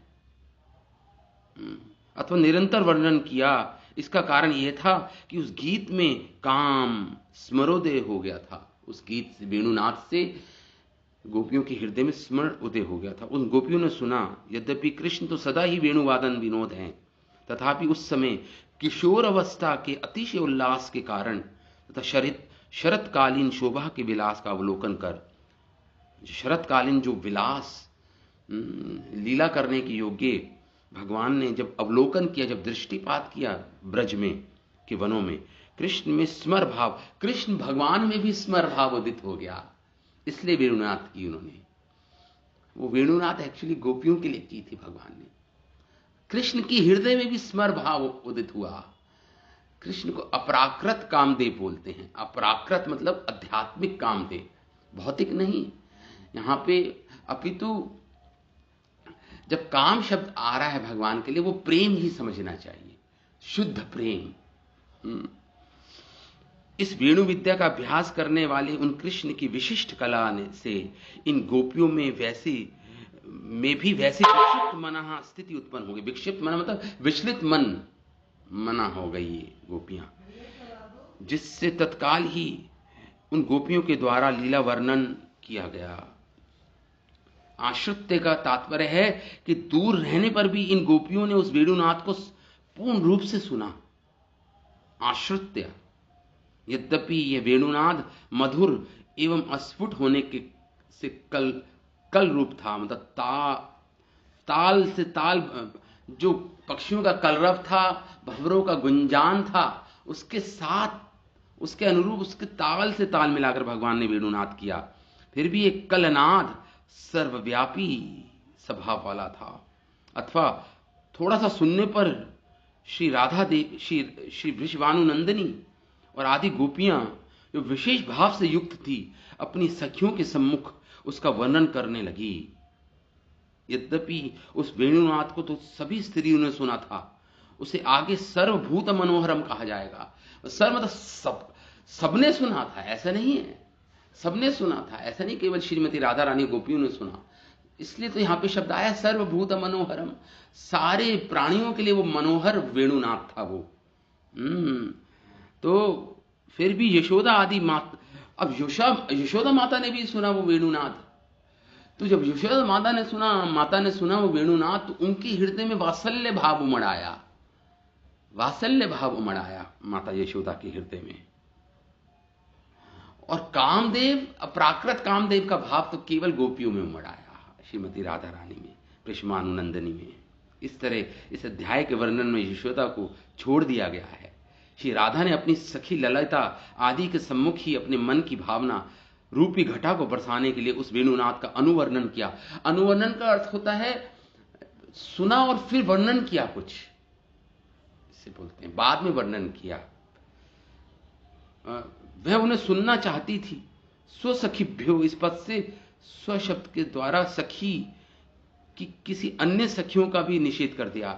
अथवा निरंतर वर्णन किया। इसका कारण यह था कि उस गीत में काम स्मरोदय हो गया था। उस गीत से, वेणुनाद से गोपियों के हृदय में स्मरण उदय हो गया था। उन गोपियों ने सुना, यद्यपि कृष्ण तो सदा ही वेणुवादन विनोद हैं, तथापि उस समय किशोर अवस्था के अतिशय उल्लास के कारण तथा शरतकालीन शोभा के विलास का अवलोकन कर, शरतकालीन जो विलास लीला करने के योग्य भगवान ने जब अवलोकन किया, जब दृष्टिपात किया ब्रज में के वनों में, कृष्ण में स्मर भाव, कृष्ण भगवान में भी स्मर भाव उदित हो गया, इसलिए वेणुनाद की उन्होंने। वो वेणुनाद एक्चुअली गोपियों के लिए की थी भगवान ने। कृष्ण की हृदय में भी स्मर भाव उदित हुआ। कृष्ण को अपराकृत कामदेव बोलते हैं। अपराकृत मतलब आध्यात्मिक कामदेव, भौतिक नहीं यहां पे, अपितु जब काम शब्द आ रहा है भगवान के लिए, वो प्रेम ही समझना चाहिए, शुद्ध प्रेम। इस वेणु विद्या का अभ्यास करने वाले उन कृष्ण की विशिष्ट कला से इन गोपियों में भी वैसी विक्षिप्त मना स्थिति उत्पन्न हो गई। विक्षिप्त मना मतलब विचलित मना हो गई ये गोपियां, जिससे तत्काल ही उन गोपियों के द्वारा लीला वर्णन किया गया। आश्रित्य का तात्पर्य है कि दूर रहने पर भी इन गोपियों ने उस वेणुनाद को पूर्ण रूप से सुना। आश्रित्य, यद्यपि यह वेणुनाद मधुर एवं अस्फुट होने के से कल रूप था, मतलब ताल से ताल, जो पक्षियों का कलरव था, भंवरों का गुंजान था, उसके साथ, उसके अनुरूप, उसके ताल से ताल मिलाकर भगवान ने वेणुनाद किया। फिर भी एक कलनाद सर्वव्यापी स्वभाव वाला था, अथवा थोड़ा सा सुनने पर श्री राधा देव, श्री वृषभानुनंदिनी और आदि गोपियां जो विशेष भाव से युक्त थी, अपनी सखियों के सम्मुख उसका वर्णन करने लगी। यद्यपि उस वेणुनाद को तो सभी स्त्रियों ने सुना था, उसे आगे सर्वभूत मनोहरम कहा जाएगा। सर्व मतलब सबने सुना था, ऐसा नहीं है, सबने सुना था, ऐसा नहीं केवल श्रीमती राधा रानी गोपियों ने सुना। इसलिए तो यहां पे शब्द आया सर्वभूत मनोहरम, सारे प्राणियों के लिए वो मनोहर वेणुनाद था वो। तो फिर भी यशोदा आदि माता, अब यशोदा माता ने भी सुना वो वेणुनाद। तो जब यशोदा माता ने सुना वो वेणुनाद, तो उनके हृदय में वात्सल्य भाव उमड़ आया, वात्सल्य भाव उमड़ आया माता यशोदा के हृदय में। और कामदेव, अपराकृत कामदेव का भाव तो केवल गोपियों में उमड़ आया, श्रीमती राधा रानी में, वृषभानुनंदिनी में। इस तरह इस अध्याय के वर्णन में यशोदा को छोड़ दिया गया है। श्री राधा ने अपनी सखी ललिता आदि के सम्मुख ही अपने मन की भावना रूपी घटा को बरसाने के लिए उस वेणुनाद का अनुवर्णन किया। अनुवर्णन का अर्थ होता है सुना और फिर वर्णन किया, कुछ इसे बोलते हैं, बाद में वर्णन किया। वह उन्हें सुनना चाहती थी। स्वसखीभ्यो, इस पद से स्व शब्द के द्वारा सखी की किसी अन्य सखियों का भी निषेध कर दिया।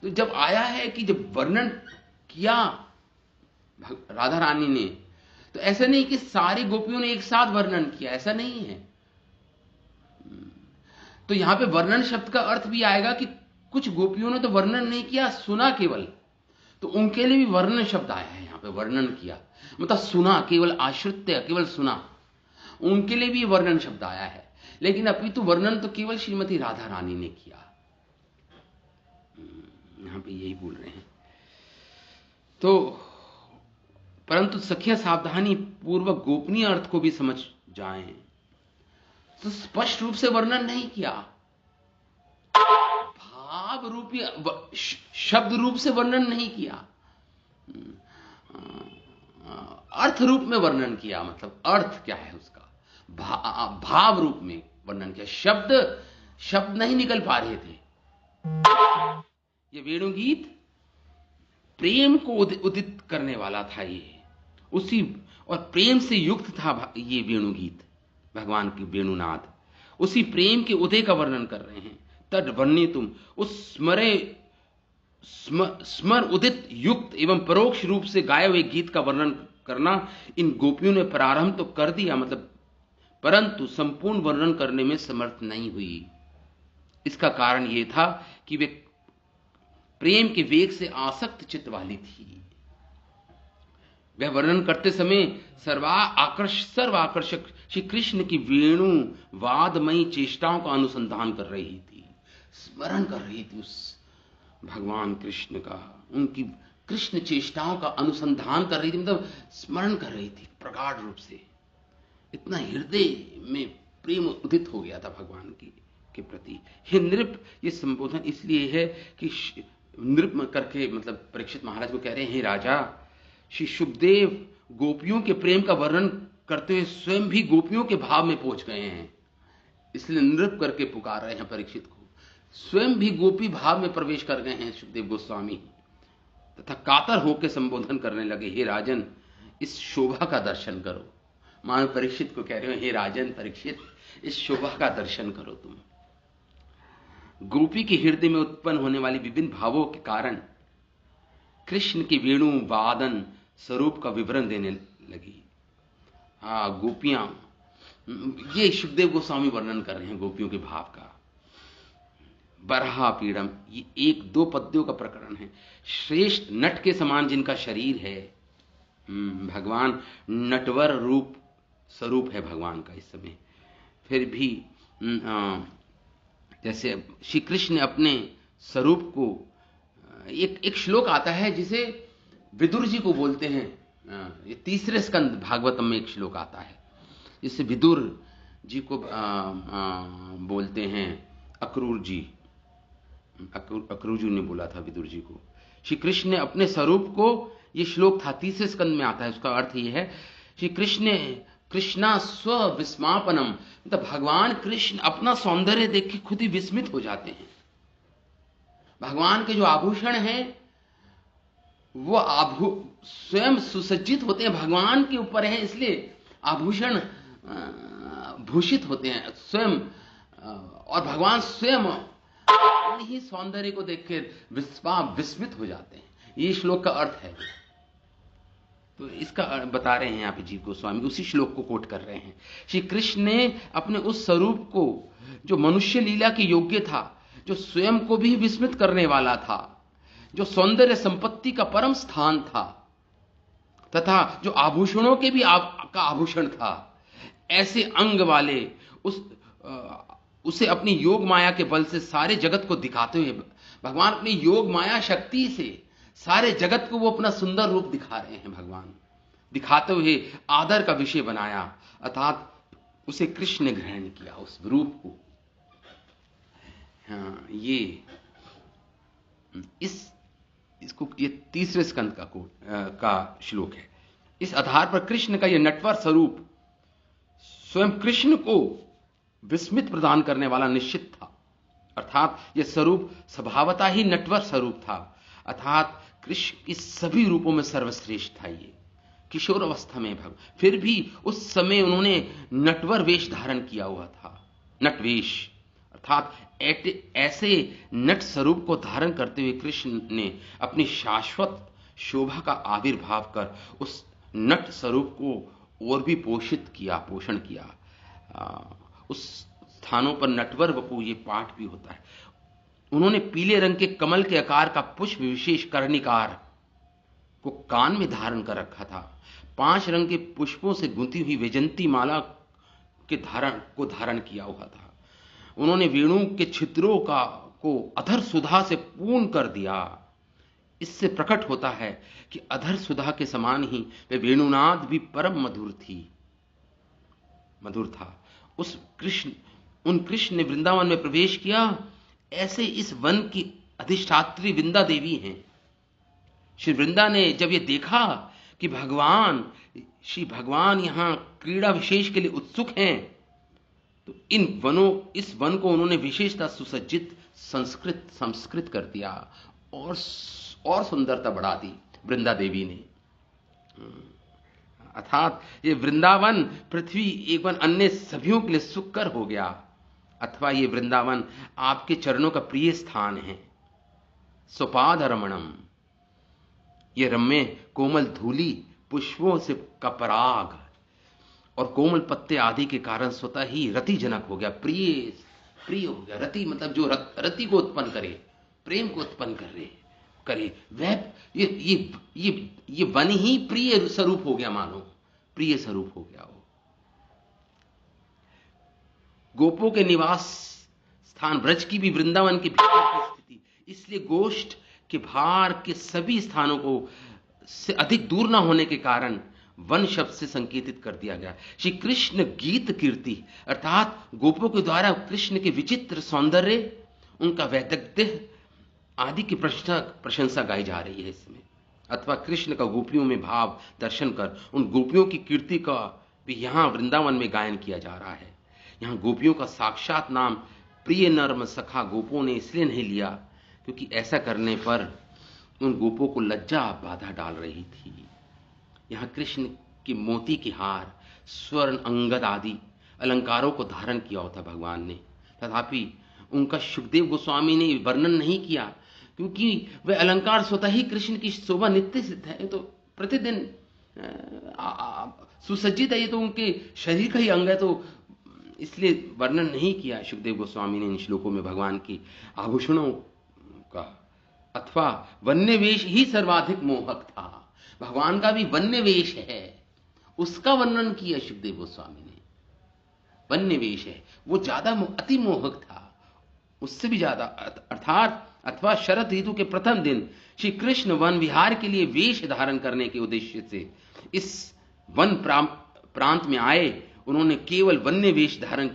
तो जब आया है कि जब वर्णन किया राधा रानी ने, तो ऐसा नहीं कि सारी गोपियों ने एक साथ वर्णन किया, ऐसा नहीं है। तो यहां पे वर्णन शब्द का अर्थ भी आएगा कि कुछ गोपियों ने तो वर्णन नहीं किया, सुना केवल, तो उनके लिए भी वर्णन शब्द आया है यहां पे, वर्णन किया मतलब सुना, केवल आश्रित्य, केवल सुना, उनके लिए भी वर्णन शब्द आया है। लेकिन अपितु वर्णन तो केवल श्रीमती राधा रानी ने किया, यहां पे यही बोल रहे हैं। तो परंतु सखियां सावधानी पूर्वक गोपनीय अर्थ को भी समझ जाएं, तो स्पष्ट रूप से वर्णन नहीं किया, भाव रूपी शब्द रूप से वर्णन नहीं किया, अर्थ रूप में वर्णन किया। मतलब अर्थ क्या है उसका, भाव रूप में वर्णन किया। शब्द नहीं निकल पा रहे थे। ये वेणुगीत प्रेम को उदित करने वाला था, ये उसी और प्रेम से युक्त था ये वेणुगीत, भगवान की वेणुनाद उसी प्रेम के उदय का वर्णन कर रहे हैं। तद वर्ण्य तुम, उस स्मर उदित युक्त एवं परोक्ष रूप से गाए हुए गीत का वर्णन करना इन गोपियों ने प्रारंभ तो कर दिया, मतलब परंतु संपूर्ण वर्णन करने में समर्थ नहीं हुई। इसका कारण यह था कि वे प्रेम के वेग से आसक्त चित्त वाली थी। वह वर्णन करते समय सर्व आकर्षक श्री कृष्ण की वेणु वादमयी चेष्टाओं का अनुसंधान कर रही थी, स्मरण कर रही थी उस भगवान कृष्ण का, उनकी कृष्ण चेष्टाओं का अनुसंधान कर रही थी, मतलब स्मरण कर रही थी प्रगाढ़ रूप से। इतना हृदय में प्रेम उदित हो गया था भगवान की के प्रति। हे नृप, ये संबोधन इसलिए है कि नृप करके मतलब परीक्षित महाराज को कह रहे हैं, हे राजा, श्री सुखदेव गोपियों के प्रेम का वर्णन करते हुए स्वयं भी गोपियों के भाव में पहुंच गए हैं, इसलिए नृप करके पुकार रहे हैं परीक्षित को। स्वयं भी गोपी भाव में प्रवेश कर गए हैं सुखदेव गोस्वामी, तथा कातर होकर संबोधन करने लगे, हे राजन, इस शोभा का दर्शन करो। मानो परीक्षित को कह रहे हो, हे राजन परीक्षित, इस शोभा का दर्शन करो तुम। गोपी के हृदय में उत्पन्न होने वाली विभिन्न भावों के कारण कृष्ण की वेणु वादन स्वरूप का विवरण देने लगी। गोपियां, ये सुखदेव गोस्वामी वर्णन कर रहे हैं गोपियों के भाव का। बरहा पीड़म, ये 1-2 पद्यों का प्रकरण है। श्रेष्ठ नट के समान जिनका शरीर है, भगवान नटवर रूप स्वरूप है भगवान का इस समय, फिर भी जैसे श्री कृष्ण ने अपने स्वरूप को, एक श्लोक आता है जिसे विदुर जी को बोलते हैं, ये तीसरे स्कंद भागवतम में एक श्लोक आता है जिसे विदुर जी को बोलते हैं अक्रूर जी। अक्रूर जी ने बोला था विदुर जी को। श्री कृष्ण ने अपने स्वरूप को, ये श्लोक था तीसरे स्कंद में आता है, उसका अर्थ ये है श्री कृष्णा स्व विस्मापनम, मतलब भगवान कृष्ण अपना सौंदर्य देख के खुद ही विस्मित हो जाते हैं। भगवान के जो आभूषण हैं वो स्वयं सुसज्जित होते हैं, भगवान के ऊपर है इसलिए आभूषण भूषित होते हैं स्वयं, और भगवान स्वयं अपने ही सौंदर्य को देखकर विस्मित हो जाते हैं। ये श्लोक का अर्थ है। तो इसका बता रहे हैं यहाँ पे जीव गोस्वामी, उसी श्लोक को कोट कर रहे हैं। श्री कृष्ण ने अपने उस स्वरूप को जो मनुष्य लीला के योग्य था, जो स्वयं को भी विस्मित करने वाला था, जो सौंदर्य संपत्ति का परम स्थान था, तथा जो आभूषणों के भी का आभूषण था, ऐसे अंग वाले उसे अपनी योग माया के बल से सारे जगत को दिखाते हुए भगवान अपनी योग माया शक्ति से सारे जगत को वो अपना सुंदर रूप दिखा रहे हैं। भगवान दिखाते हुए आदर का विषय बनाया, अर्थात उसे कृष्ण ने ग्रहण किया उस रूप को। हाँ, ये तीसरे स्कंद का श्लोक है। इस आधार पर कृष्ण का यह नटवर स्वरूप स्वयं कृष्ण को विस्मित प्रदान करने वाला निश्चित था, अर्थात यह स्वरूप स्वभावतः ही नटवर स्वरूप था, अर्थात कृष्ण के सभी रूपों में सर्वश्रेष्ठ था। ये किशोर अवस्था में फिर भी उस समय उन्होंने नटवर वेश धारण किया हुआ था। नटवेश अर्थात ऐसे नट स्वरूप को धारण करते हुए कृष्ण ने अपनी शाश्वत शोभा का आविर्भाव कर उस नट स्वरूप को और भी पोषण किया। उस स्थानों पर नटवर वपु ये पाठ भी होता है। उन्होंने पीले रंग के कमल के आकार का पुष्प विशेष कर्णिकार को कान में धारण कर रखा था। 5 रंग के पुष्पों से गुंथी हुई वैजंती माला को धारण किया हुआ था। उन्होंने वेणु के छिद्रों को अधर सुधा से पूर्ण कर दिया। इससे प्रकट होता है कि अधर सुधा के समान ही वे वेणुनाद भी परम मधुर था। उन कृष्ण ने वृंदावन में प्रवेश किया, ऐसे इस वन की अधिष्ठात्री वृंदा देवी हैं। श्री वृंदा ने जब ये देखा कि श्री भगवान यहां क्रीड़ा विशेष के लिए उत्सुक हैं, तो इस वन को उन्होंने विशेषता सुसज्जित संस्कृत कर दिया और सुंदरता बढ़ा दी वृंदा देवी ने। अर्थात ये वृंदावन पृथ्वी एवं अन्य सभीयों के लिए सुखकर हो गया, अथवा ये वृंदावन आपके चरणों का प्रिय स्थान है। स्वपाद रमणम, ये रम्य कोमल धूली पुष्पों से का पराग और कोमल पत्ते आदि के कारण स्वतः ही रतिजनक हो गया, प्रिय हो गया। रति मतलब जो रति को उत्पन्न करे, प्रेम को उत्पन्न करे वह ये वन ही प्रिय स्वरूप हो गया, मानो प्रिय स्वरूप हो गया वो। गोपों के निवास स्थान ब्रज की भी वृंदावन के भीतर की स्थिति, इसलिए गोष्ठ के भार के सभी स्थानों को से अधिक दूर न होने के कारण वन शब्द से संकेतित कर दिया गया। श्री कृष्ण गीत कीर्ति अर्थात गोपों के द्वारा कृष्ण के विचित्र सौंदर्य, उनका वैदग्ध्य आदि की प्रशंसा गाई जा रही है इसमें, अथवा कृष्ण का गोपियों में भाव दर्शन कर उन गोपियों की कीर्ति का भी यहां वृंदावन में गायन किया जा रहा है। यहां गोपियों का साक्षात नाम प्रिय नर्म सखा गोपों ने इसलिए नहीं लिया क्योंकि ऐसा करने पर उन गोपों को लज्जा बाधा डाल रही थी। यहां कृष्ण की मोती के हार, स्वर्ण अंगद आदि अलंकारों को धारण किया होता भगवान ने, तथापि उनका सुखदेव गोस्वामी ने वर्णन नहीं किया क्योंकि वे अलंकार स्वतः ही कृष्ण की शोभा नित्य सिद्ध है, तो प्रतिदिन सुसज्जित है, ये तो उनके शरीर का ही अंग है, तो इसलिए वर्णन नहीं किया सुखदेव गोस्वामी ने इन श्लोकों में भगवान की आभूषणों का। अथवा वन्य वेश ही सर्वाधिक मोहक था, भगवान का भी वन्य वेश है, उसका वर्णन किया सुखदेव गोस्वामी ने। वन्य वेश है वो ज्यादा अति मोहक था, उससे भी ज्यादा, अर्थात अथवा शरद ऋतु के प्रथम दिन श्री कृष्ण वन विहार के लिए वेश धारण करने के उद्देश्य से इस वन प्रांत में आए। उन्होंने केवल वन्य वेश धारण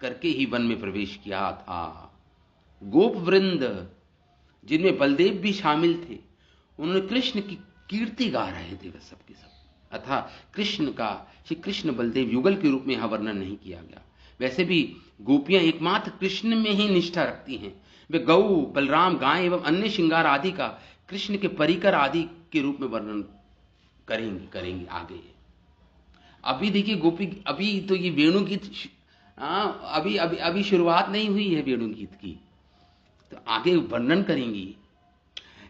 करके ही वन में प्रवेश किया था। गोप वृंद, जिनमें बलदेव भी शामिल थे, उन्होंने कृष्ण की कीर्ति गा रहे थे, वह सबके सब। अतः कृष्ण का श्री कृष्ण बलदेव युगल के रूप में यहां वर्णन नहीं किया गया। वैसे भी गोपियां एकमात्र कृष्ण में ही निष्ठा रखती हैं। वे गौ, बलराम, गाय एवं अन्य श्रृंगार आदि का कृष्ण के परिकर आदि के रूप में वर्णन करेंगी आगे। अभी देखिए गोपी, अभी तो ये वेणु गीत अभी शुरुआत नहीं हुई है वेणु गीत की, तो आगे वर्णन करेंगी।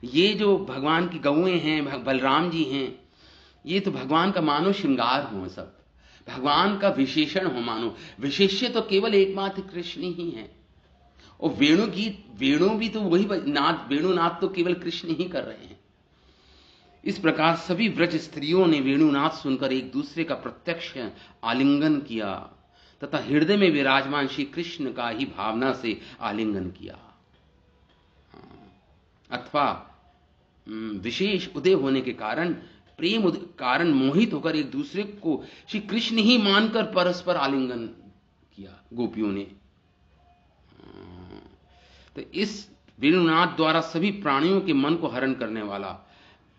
ये जो भगवान की गौएं हैं, बलराम जी हैं, ये तो भगवान का मानो श्रृंगार हो, सब भगवान का विशेषण हो मानो। विशेष्य तो केवल एकमात्र कृष्ण ही है। और वेणु गीत, वेणु भी तो वही नाद, वेणुनाद तो केवल कृष्ण ही कर रहे हैं। इस प्रकार सभी व्रज स्त्रियों ने वेणुनाद सुनकर एक दूसरे का प्रत्यक्ष आलिंगन किया तथा हृदय में विराजमान श्री कृष्ण का ही भावना से आलिंगन किया, अथवा विशेष उदय होने के कारण प्रेम कारण मोहित होकर एक दूसरे को श्री कृष्ण ही मानकर परस्पर आलिंगन किया गोपियों ने। तो इस वेणुनाद द्वारा सभी प्राणियों के मन को हरण करने वाला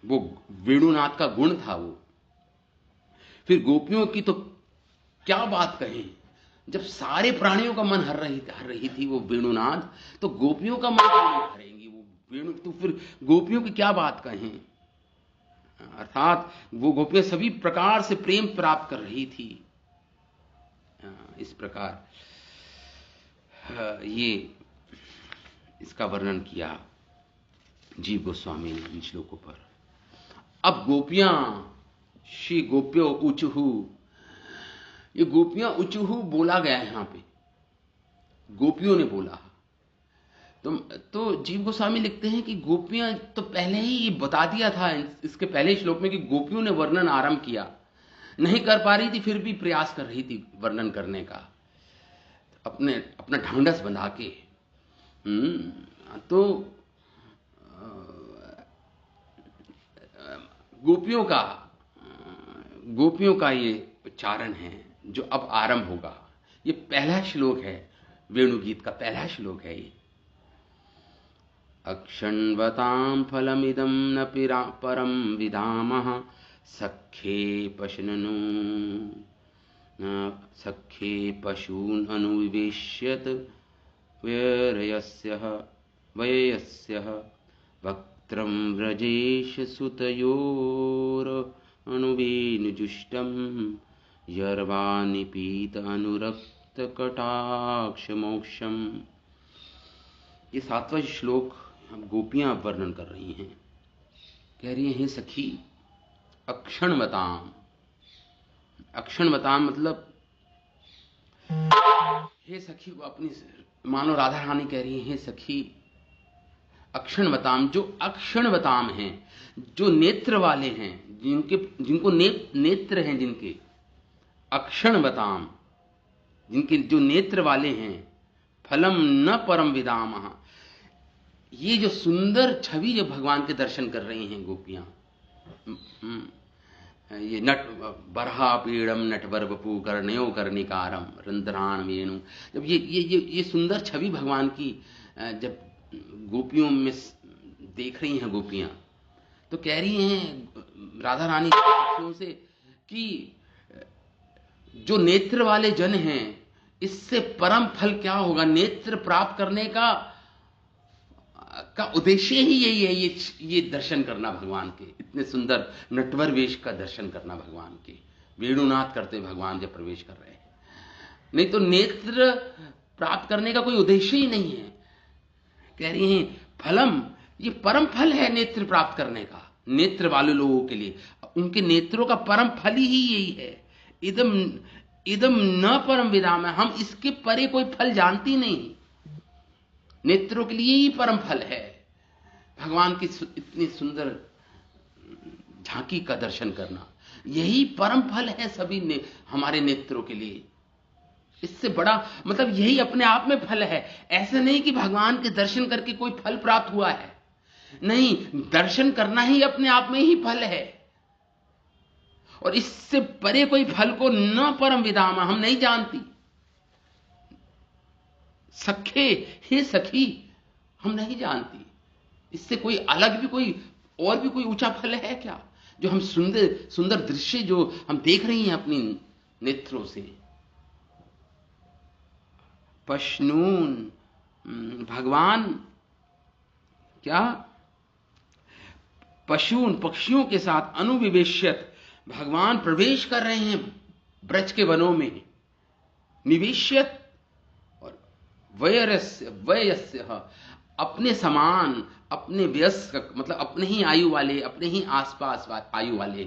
वो वेणुनाद का गुण था वो। फिर गोपियों की तो क्या बात कहें, जब सारे प्राणियों का मन हर रही थी वो वेणुनाद, तो गोपियों का मन क्यों नहीं हरेंगी वो वेणु, तो फिर गोपियों की क्या बात कहें। अर्थात वो गोपियां सभी प्रकार से प्रेम प्राप्त कर रही थी। इस प्रकार ये इसका वर्णन किया जीव गोस्वामी ने इन श्लोकों पर। अब गोपियां, श्री गोप्यो उचुहु, ये गोपियां उचुहु बोला गया है यहां पे, गोपियों ने बोला। तो जीव गोस्वामी लिखते हैं कि गोपियां तो पहले ही ये बता दिया था इसके पहले श्लोक में कि गोपियों ने वर्णन आरंभ किया, नहीं कर पा रही थी फिर भी प्रयास कर रही थी वर्णन करने का, अपना ढांढस बना के। तो गोपियों का ये उच्चारण है जो अब आरंभ होगा। ये पहला श्लोक है, वेणुगीत का पहला श्लोक है ये। अक्षण्वतां फलमिदं न परं विदामः सख्ये पशून् अनुविवेश्यत व्ययस्य वक्त्रं व्रजेश सुतयोर अनुवेनुजुष्टं यर्वानिपीत अनुरक्त कटाक्ष मोक्षम। ये 7वां श्लोक हम गोपियां वर्णन कर रही हैं, कह रही हैं, हे सखी अक्षणवताम। अक्षणवताम मतलब हे सखी, वो अपनी मानो राधा रानी कह रही है, हे सखी अक्षणवताम, जो अक्षणवताम हैं, जो नेत्र वाले हैं, जिनको नेत्र हैं, जिनके अक्षणवताम, जिनके जो नेत्र वाले हैं, फलम न परम विदामः, ये जो सुंदर छवि जो भगवान के दर्शन कर रही हैं गोपियां, ये नट बरहा पीड़म नटवर वपु कर्णयो कर्णिकारम रंध्रान वेणु, जब ये सुंदर छवि भगवान की जब गोपियों में देख रही हैं गोपियां, तो कह रही हैं राधा रानी से कि जो नेत्र वाले जन हैं, इससे परम फल क्या होगा। नेत्र प्राप्त करने का उद्देश्य ही यही है, ये दर्शन करना भगवान के, इतने सुंदर नटवर वेश का दर्शन करना भगवान के। वेणुनाद करते भगवान जब प्रवेश कर रहे हैं, नहीं तो नेत्र प्राप्त करने का कोई उद्देश्य ही नहीं है। कह रही हैं फलम, ये परम फल है नेत्र प्राप्त करने का, नेत्र वाले लोगों के लिए उनके नेत्रों का परम फल ही यही है। इदम न परम विदाम है, हम इसके परे कोई फल जानती नहीं। नेत्रों के लिए ही परम फल है भगवान की इतनी सुंदर झांकी का दर्शन करना, यही परम फल है सभी ने हमारे नेत्रों के लिए। इससे बड़ा मतलब यही अपने आप में फल है। ऐसा नहीं कि भगवान के दर्शन करके कोई फल प्राप्त हुआ है, नहीं, दर्शन करना ही अपने आप में ही फल है। और इससे परे कोई फल को न परम विदामा, हम नहीं जानती। सखे, हे सखी, हम नहीं जानती इससे कोई अलग भी कोई और भी कोई ऊंचा फल है क्या, जो हम सुंदर सुंदर दृश्य जो हम देख रही हैं अपनी नेत्रों से। पश्नून, भगवान क्या, पशून, पक्षियों के साथ अनुविवेश्यत, भगवान प्रवेश कर रहे हैं ब्रज के वनों में। निवेश्यत और वयस्य, अपने समान, अपने वयस्क मतलब अपने ही आयु वाले, अपने ही आसपास आयु वाले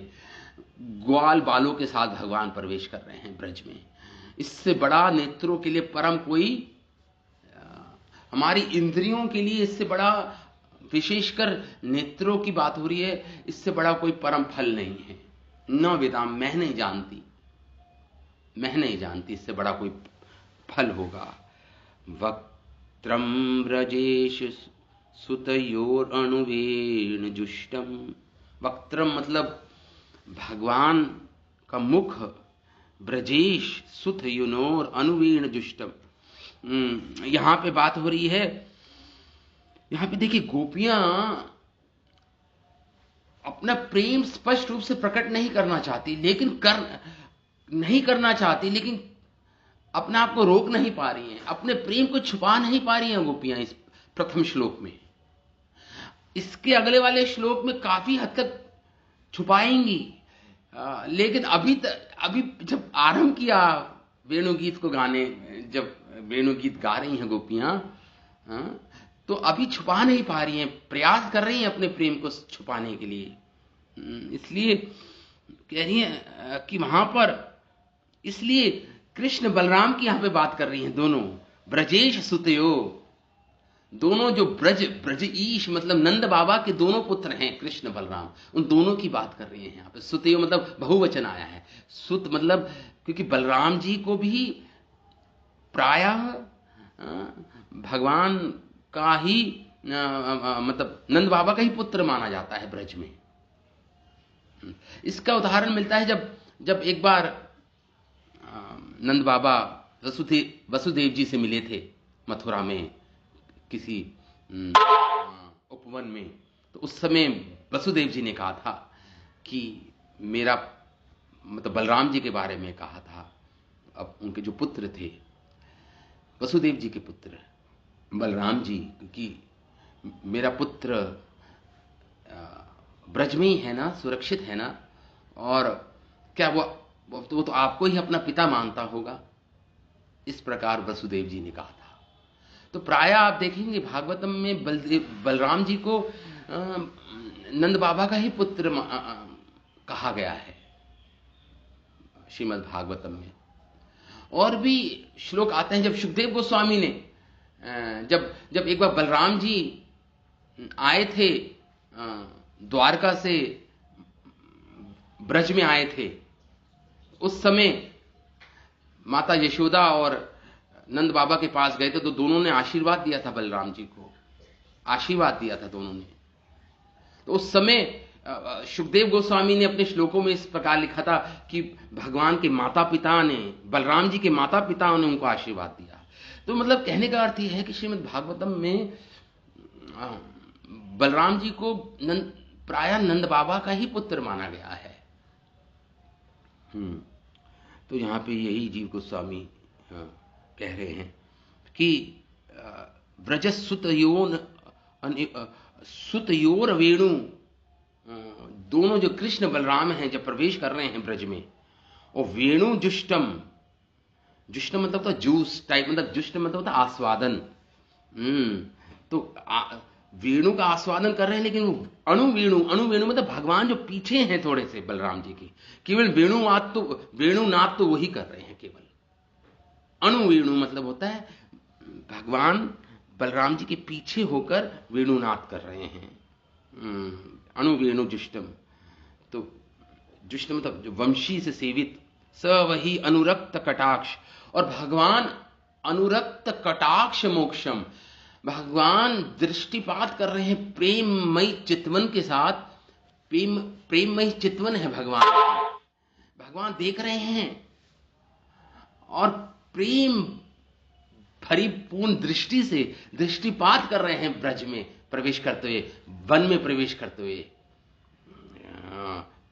ग्वाल बालों के साथ भगवान प्रवेश कर रहे हैं ब्रज में। इससे बड़ा नेत्रों के लिए परम कोई, हमारी इंद्रियों के लिए इससे बड़ा, विशेषकर नेत्रों की बात हो रही है, इससे बड़ा कोई परम फल नहीं है। न वेदाम, मैं नहीं जानती, मैं नहीं जानती इससे बड़ा कोई फल होगा। वक्त्रम ब्रजेश सुतयोर अणुवेण जुष्टम, वक्त्रम मतलब भगवान का मुख, ब्रजेश सुत युनोर अनुवीण जुष्टम। यहां पे बात हो रही है, यहां पे देखिए गोपियां अपना प्रेम स्पष्ट रूप से प्रकट नहीं करना चाहती, लेकिन नहीं करना चाहती, लेकिन अपने आप को रोक नहीं पा रही हैं, अपने प्रेम को छुपा नहीं पा रही हैं गोपियां इस प्रथम श्लोक में। इसके अगले वाले श्लोक में काफी हद तक छुपाएंगी, लेकिन अभी जब आरंभ किया वेणुगीत को गाने, जब वेणुगीत गा रही हैं गोपियां, तो अभी छुपा नहीं पा रही हैं, प्रयास कर रही हैं अपने प्रेम को छुपाने के लिए। इसलिए कह रही हैं कि वहां पर, इसलिए कृष्ण बलराम की यहां पे बात कर रही हैं दोनों, ब्रजेश सुतयो, दोनों जो ब्रज ईश मतलब नंद बाबा के दोनों पुत्र हैं कृष्ण बलराम, उन दोनों की बात कर रही हैं यहां पे। सुतयो मतलब बहुवचन आया है, सुत मतलब क्योंकि बलराम जी को भी प्रायः भगवान का ही मतलब नंद बाबा का ही पुत्र माना जाता है ब्रज में। इसका उदाहरण मिलता है जब एक बार नंद बाबा वसुदेव जी से मिले थे मथुरा में किसी उपवन में, तो उस समय वसुदेव जी ने कहा था कि मेरा मतलब बलराम जी के बारे में कहा था। अब उनके जो पुत्र थे वसुदेव जी के पुत्र बलराम जी, क्योंकि मेरा पुत्र ब्रज में ही है ना, सुरक्षित है ना, और क्या वो तो आपको ही अपना पिता मानता होगा, इस प्रकार वसुदेव जी ने कहा था। तो प्राय आप देखेंगे भागवतम में बलराम जी को नंद बाबा का ही पुत्र कहा गया है श्रीमद् भागवतम में। और भी श्लोक आते हैं जब सुखदेव गोस्वामी ने जब एक बार बलराम जी आए थे, द्वारका से ब्रज में आए थे, उस समय माता यशोदा और नंद बाबा के पास गए थे, तो दोनों ने आशीर्वाद दिया था, बलराम जी को आशीर्वाद दिया था दोनों ने। तो उस समय सुखदेव गोस्वामी ने अपने श्लोकों में इस प्रकार लिखा था कि भगवान के माता पिता ने, बलराम जी के माता पिता ने उनको आशीर्वाद दिया। तो मतलब कहने का अर्थ यह है कि श्रीमद् भागवतम में बलराम जी को प्रायः नंद बाबा का ही पुत्र माना गया है। तो यहां पे यही जीव गोस्वामी कह रहे हैं कि सुतयोर वेणु, दोनों जो कृष्ण बलराम हैं जब प्रवेश कर रहे हैं ब्रज में, और वेणु जुष्टम, जुष्टम मतलब होता जूस टाइप, मतलब जुष्ट मतलब होता आस्वादन। तो वेणु का आस्वादन कर रहे हैं, लेकिन वो अणु मतलब भगवान जो पीछे हैं थोड़े से बलराम जी के, केवल वेणुनाद तो वही कर रहे हैं केवल। अणु मतलब होता है भगवान बलराम जी के पीछे होकर वेणुनाद कर रहे हैं। अणु जुष्टम, तो जुष्ट मतलब जो वंशी से सेवित, स वही अनुरक्त कटाक्ष, और भगवान अनुरक्त कटाक्ष मोक्षम, भगवान दृष्टिपात कर रहे हैं प्रेममयी चितवन के साथ। प्रेममयी चितवन है भगवान, भगवान देख रहे हैं और प्रेम परिपूर्ण दृष्टि से दृष्टिपात कर रहे हैं ब्रज में प्रवेश करते हुए, वन में प्रवेश करते हुए।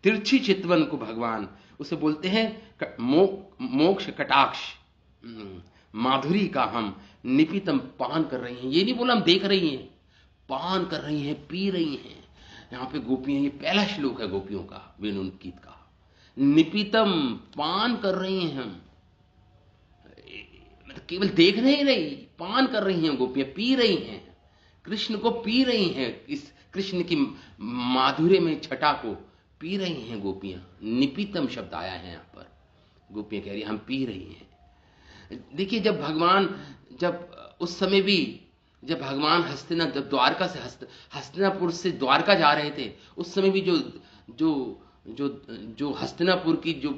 तिरछी चितवन को भगवान उसे बोलते हैं मोक्ष कटाक्ष, माधुरी का हम निपितम पान कर रही हैं। ये नहीं बोला हम देख रही हैं, पान कर रही हैं, पी रही हैं। यहां पे गोपियां, ये पहला श्लोक है गोपियों का, वेणु गीत का। निपितम पान कर रही हैं हम, मतलब केवल देख नहीं रही, पान कर रही हैं गोपियां, पी रही हैं, कृष्ण को पी रही हैं, इस कृष्ण की माधुर्य में छटा को पी रही हैं गोपियां। निपितम शब्द आया है यहां पर, गोपियां कह रही हम पी रही हैं। देखिए जब भगवान, जब उस समय भी जब भगवान द्वारका से हस्तिनापुर से द्वारका जा रहे थे, उस समय भी जो जो जो जो हस्तिनापुर की जो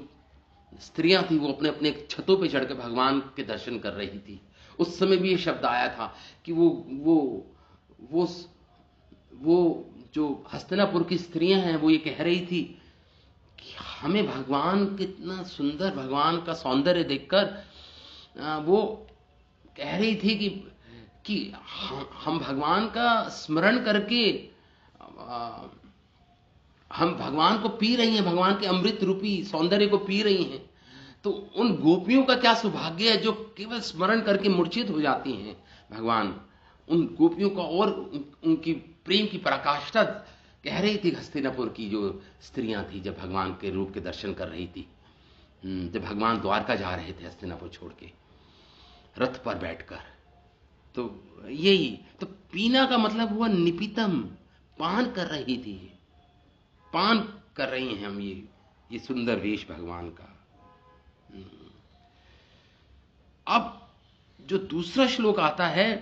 स्त्रियां थी वो अपने अपने छतों पे चढ़ के भगवान के दर्शन कर रही थी। उस समय भी ये शब्द आया था कि वो जो हस्तिनापुर की स्त्रियां हैं वो ये कह रही थी कि हमें भगवान कितना सुंदर, भगवान का सौंदर्य देखकर वो कह रही थी कि हम भगवान का स्मरण करके हम भगवान को पी रही हैं, भगवान के अमृत रूपी सौंदर्य को पी रही हैं। तो उन गोपियों का क्या सौभाग्य है जो केवल स्मरण करके मूर्छित हो जाती हैं भगवान। उन गोपियों का और उनकी प्रेम की पराकाष्ठा कह रही थी हस्तिनापुर की जो स्त्रियां थी जब भगवान के रूप के दर्शन कर रही थी, जब भगवान द्वारका जा रहे थे हस्तिनापुर छोड़ के रथ पर बैठकर। तो यही तो पीना का मतलब हुआ निपितम, पान कर रही थी, पान कर रही हैं हम ये सुंदर वेश भगवान का। अब जो दूसरा श्लोक आता है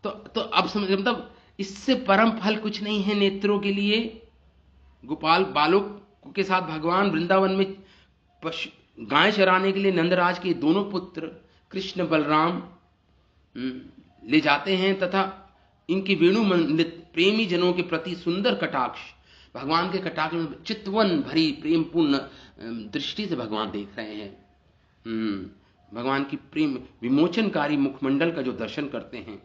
तो अब समझ, मतलब इससे परम फल कुछ नहीं है नेत्रों के लिए। गोपाल बालों के साथ भगवान वृंदावन में गाय चराने के लिए नंदराज के दोनों पुत्र कृष्ण बलराम ले जाते हैं तथा इनकी वेणु प्रेमी जनों के प्रति सुंदर कटाक्ष, भगवान के कटाक्ष में चितवन भरी प्रेमपूर्ण दृष्टि से भगवान देख रहे हैं। भगवान की प्रेम विमोचनकारी मुखमंडल का जो दर्शन करते हैं,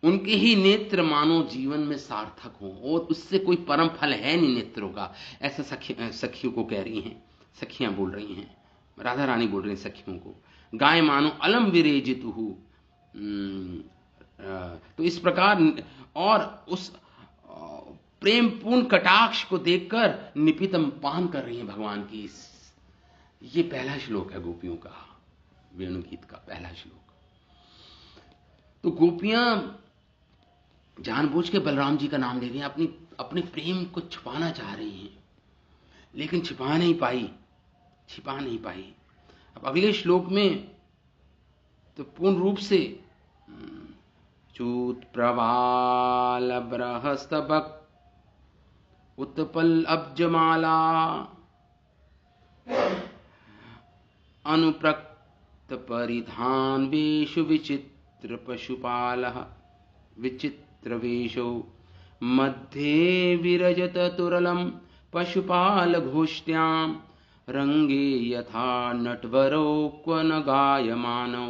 उनके ही नेत्र मानो जीवन में सार्थक हो, और उससे कोई परम फल है नहीं नेत्रों का। ऐसा सखियों को कह रही हैं, सखियां बोल रही हैं, राधा रानी बोल रही हैं सखियों को। गाय मानो अलम विरेजितुहु, तो इस प्रकार और उस प्रेमपूर्ण कटाक्ष को देखकर निपितम पान कर रही हैं भगवान की। ये पहला श्लोक है गोपियों का, वेणु गीत का पहला श्लोक। तो गोपियां जानबूझ के बलराम जी का नाम ले रही हैं, अपने प्रेम को छुपाना चाह रही हैं, लेकिन छिपा नहीं पाई। अब अगले श्लोक में तो पूर्ण रूप से चूत प्रवाल बृहस्तबक उत्पल अब्जमाला अनुप्रक्त परिधान वेशु विचित्र पशुपालः विचित्र वेशो मध्ये विरजत तुरलम पशुपाल घोष्ट्याम रंगे यथा नटवरो क्व न गायमानो।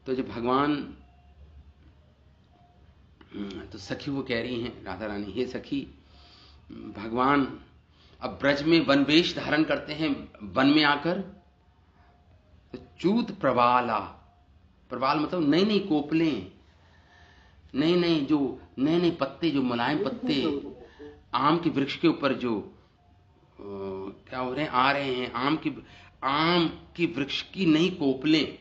तो जब भगवान, तो सखी वो कह रही हैं राधा रानी, हे सखी, भगवान अब ब्रज में वनवेश धारण करते हैं, वन में आकर तो चूत प्रवाला, प्रवाल मतलब नई नई कोपलें, नए पत्ते, जो मुलायम पत्ते आम के वृक्ष के ऊपर जो क्या हो रहे हैं, आ रहे हैं, आम की वृक्ष की नई कोपलें,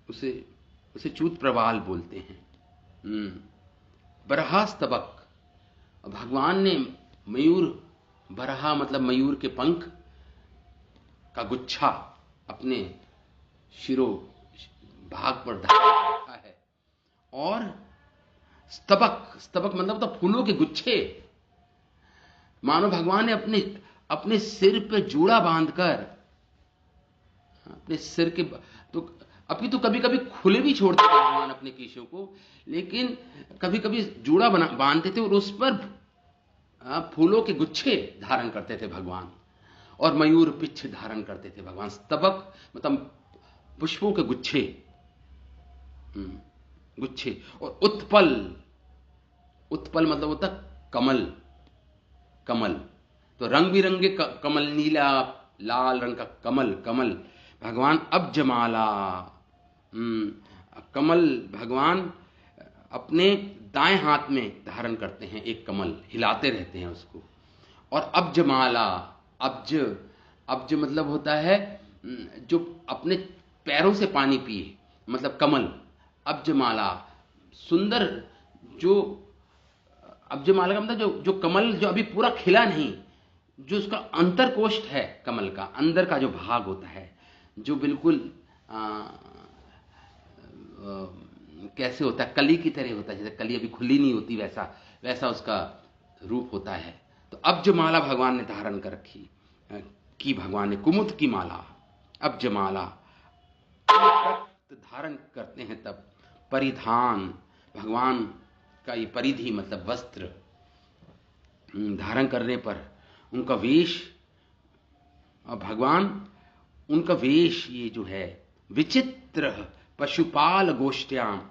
उसे चूत प्रवाल बोलते हैं। बरहास्तबक, भगवान ने मयूर, बरहा मतलब मयूर के पंख का गुच्छा अपने शिरो भाग पर धारण रखा है, और स्तबक मतलब तो फूलों के गुच्छे, मानो भगवान ने अपने सिर पे जूड़ा बांधकर, अपने सिर के तो अभी तो कभी कभी खुले भी छोड़ते थे भगवान अपने केशों को, लेकिन कभी कभी जूड़ा बांधते थे और उस पर फूलों के गुच्छे धारण करते थे भगवान, और मयूर पिच्छ धारण करते थे भगवान। स्तबक मतलब पुष्पों के गुच्छे, गुच्छे। और उत्पल, उत्पल मतलब होता कमल, कमल तो रंग बिरंगे कमल, नीला लाल रंग का कमल, कमल भगवान। अब्जमाला, कमल भगवान अपने दाएं हाथ में धारण करते हैं, एक कमल हिलाते रहते हैं उसको। और अब्जमाला, अब्ज, अब्ज मतलब होता है जो अपने पैरों से पानी पिए, मतलब कमल। अब्जमाला सुंदर, जो अब्जमाला का मतलब जो कमल जो अभी पूरा खिला नहीं, जो उसका अंतर कोष्ठ है, कमल का अंदर का जो भाग होता है, जो बिल्कुल कैसे होता है, कली की तरह होता है, जैसे कली अभी खुली नहीं होती वैसा, वैसा उसका रूप होता है। तो अब्जमाला भगवान ने धारण कर रखी की, भगवान ने कुमुद की माला, अब्जमाला धारण करते हैं। तब परिधान, भगवान का ये परिधि मतलब वस्त्र धारण करने पर उनका वेश, और भगवान उनका वेश ये जो है विचित्र पशुपाल गोष्ठ्याम,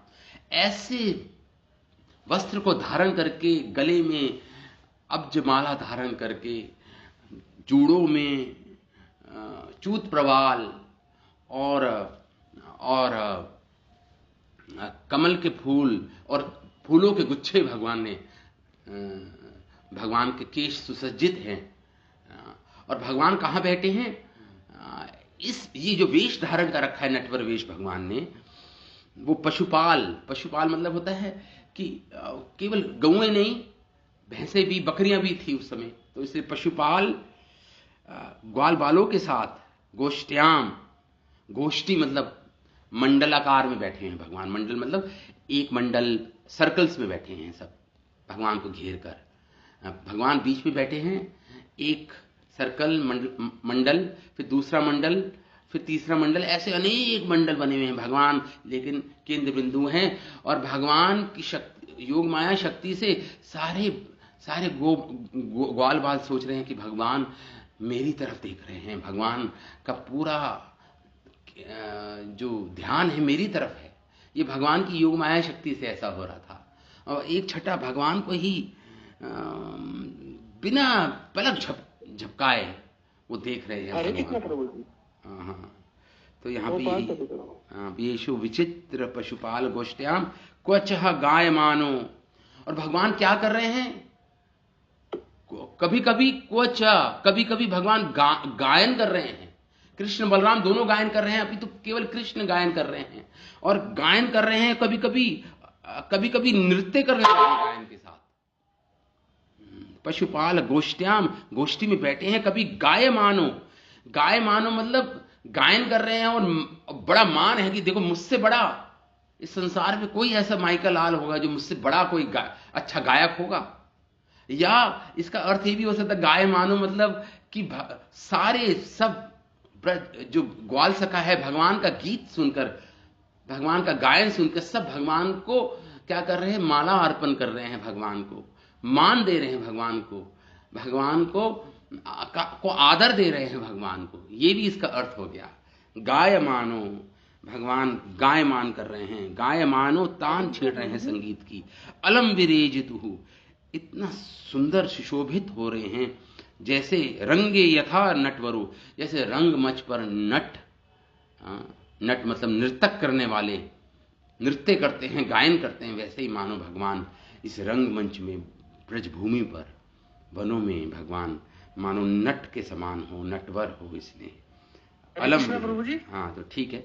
ऐसे वस्त्र को धारण करके, गले में अब्जमाला धारण करके, जूड़ों में चूत प्रवाल और कमल के फूल और फूलों के गुच्छे भगवान ने, भगवान के केश सुसज्जित हैं। और भगवान कहाँ बैठे हैं? इस ये जो वेश धारण कर रखा है नटवर वेश भगवान ने, वो पशुपाल, पशुपाल मतलब होता है कि केवल गौएं नहीं, भैंसें भी, बकरियां भी थी उस समय, तो इसलिए पशुपाल ग्वाल बालों के साथ गोष्ठ्याम, गोष्ठी मतलब मंडलाकार में बैठे हैं भगवान। मंडल मतलब एक मंडल, सर्कल्स में बैठे हैं सब भगवान को घेर कर। भगवान बीच में बैठे हैं, एक सर्कल मंडल, फिर दूसरा मंडल, फिर तीसरा मंडल, ऐसे अनेक मंडल बने हुए हैं भगवान, लेकिन केंद्र बिंदु हैं। और भगवान की शक्ति, योग माया शक्ति से सारे सारे ग्वाल बाल सोच रहे हैं कि भगवान मेरी तरफ देख रहे हैं, भगवान का पूरा जो ध्यान है मेरी तरफ है। ये भगवान की योग माया शक्ति से ऐसा हो रहा था। और एक छठा भगवान को ही बिना पलक झपकाए वो देख रहे हैं भगवान। हाँ, तो यहाँ भी येषु विचित्र पशुपाल गोष्ठ्याम क्वचः गायमानो। और भगवान क्या कर रहे हैं? कभी कभी क्वच, कभी कभी भगवान गायन कर रहे हैं। कृष्ण बलराम दोनों गायन कर रहे हैं, अभी तो केवल कृष्ण गायन कर रहे हैं। और गायन कर रहे हैं, कभी कभी नृत्य कर रहे हैं गायन के साथ। पशुपाल गोष्ठ्याम, गोष्ठी में बैठे हैं। कभी गायमानो, गायमानो मतलब गायन कर रहे हैं और बड़ा मान है कि देखो मुझसे बड़ा इस संसार में कोई ऐसा माइकल लाल होगा जो मुझसे बड़ा कोई अच्छा गायक होगा। या इसका अर्थ ये भी हो सकता है गाय मानो मतलब कि सारे सब जो ग्वाल सखा है भगवान का गीत सुनकर, भगवान का गायन सुनकर सब भगवान को क्या कर रहे हैं? माला अर्पण कर रहे हैं, भगवान को मान दे रहे हैं, भगवान को आदर दे रहे हैं भगवान को। ये भी इसका अर्थ हो गया। गाय मानो, भगवान गाय मान कर रहे हैं। गाय मानो तान छेड़ रहे हैं संगीत की। अलम विरेजितुहु, इतना सुंदर सुशोभित हो रहे हैं जैसे रंगे यथा नटवरु, जैसे रंगमंच पर नट, नट मतलब नृतक करने वाले नृत्य करते हैं, गायन करते हैं, वैसे ही मानो भगवान इस रंगमंच में, ब्रजभूमि पर, वनों में भगवान मानो नट के समान हो, नटवर हो। इसलिए अलम प्रभु जी। हाँ, तो ठीक है,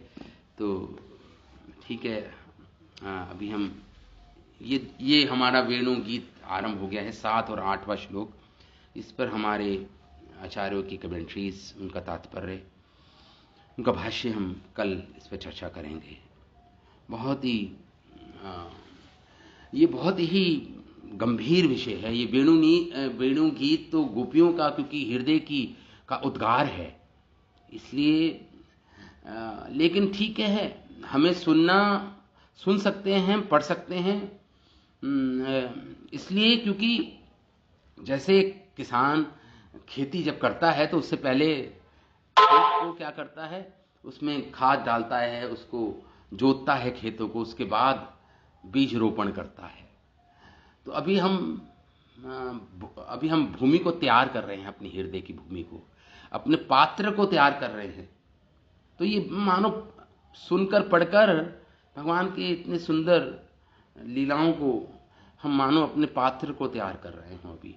तो ठीक है। अभी हम ये हमारा वेणु गीत आरंभ हो गया है, 7 और 8वां श्लोक। इस पर हमारे आचार्यों की कमेंट्रीज, उनका तात्पर्य, उनका भाष्य हम कल इस पर चर्चा करेंगे। बहुत ही ये बहुत ही गंभीर विषय है ये। वेणु गीत तो गोपियों का, क्योंकि हृदय का उद्गार है, इसलिए लेकिन ठीक है, हमें सुन सकते हैं, पढ़ सकते हैं, इसलिए क्योंकि जैसे किसान खेती जब करता है तो उससे पहले खेत को क्या करता है, उसमें खाद डालता है, उसको जोतता है खेतों को, उसके बाद बीज रोपण करता है। तो अभी हम भूमि को तैयार कर रहे हैं, अपनी हृदय की भूमि को, अपने पात्र को तैयार कर रहे हैं। तो ये मानो सुनकर पढ़कर भगवान के इतने सुंदर लीलाओं को हम मानो अपने पात्र को तैयार कर रहे हैं अभी,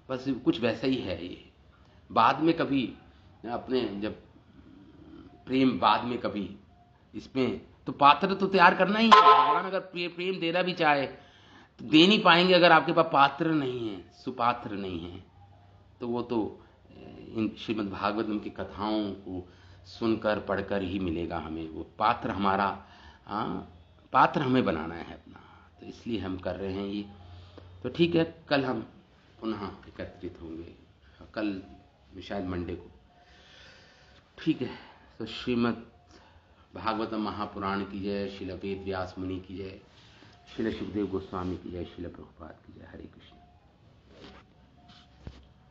बस कुछ वैसा ही है ये। बाद में कभी अपने जब प्रेम, बाद में कभी इसमें तो पात्र तो तैयार करना ही है। भगवान अगर प्रेम देना भी चाहे तो दे नहीं पाएंगे अगर आपके पास पात्र नहीं है, सुपात्र नहीं है। तो वो तो इन श्रीमद् भागवतम की कथाओं को सुनकर पढ़कर ही मिलेगा हमें वो पात्र। हमारा पात्र हमें बनाना है अपना, तो इसलिए हम कर रहे हैं ये। तो ठीक है, कल हम पुनः एकत्रित होंगे, कल शायद मंडे को। ठीक है, तो श्रीमद् भागवतम महापुराण की जय, श्रील वेद व्यास मुनि की जय, श्रील सुखदेव गोस्वामी की जय, श्रील प्रभुपाद की जय। हरि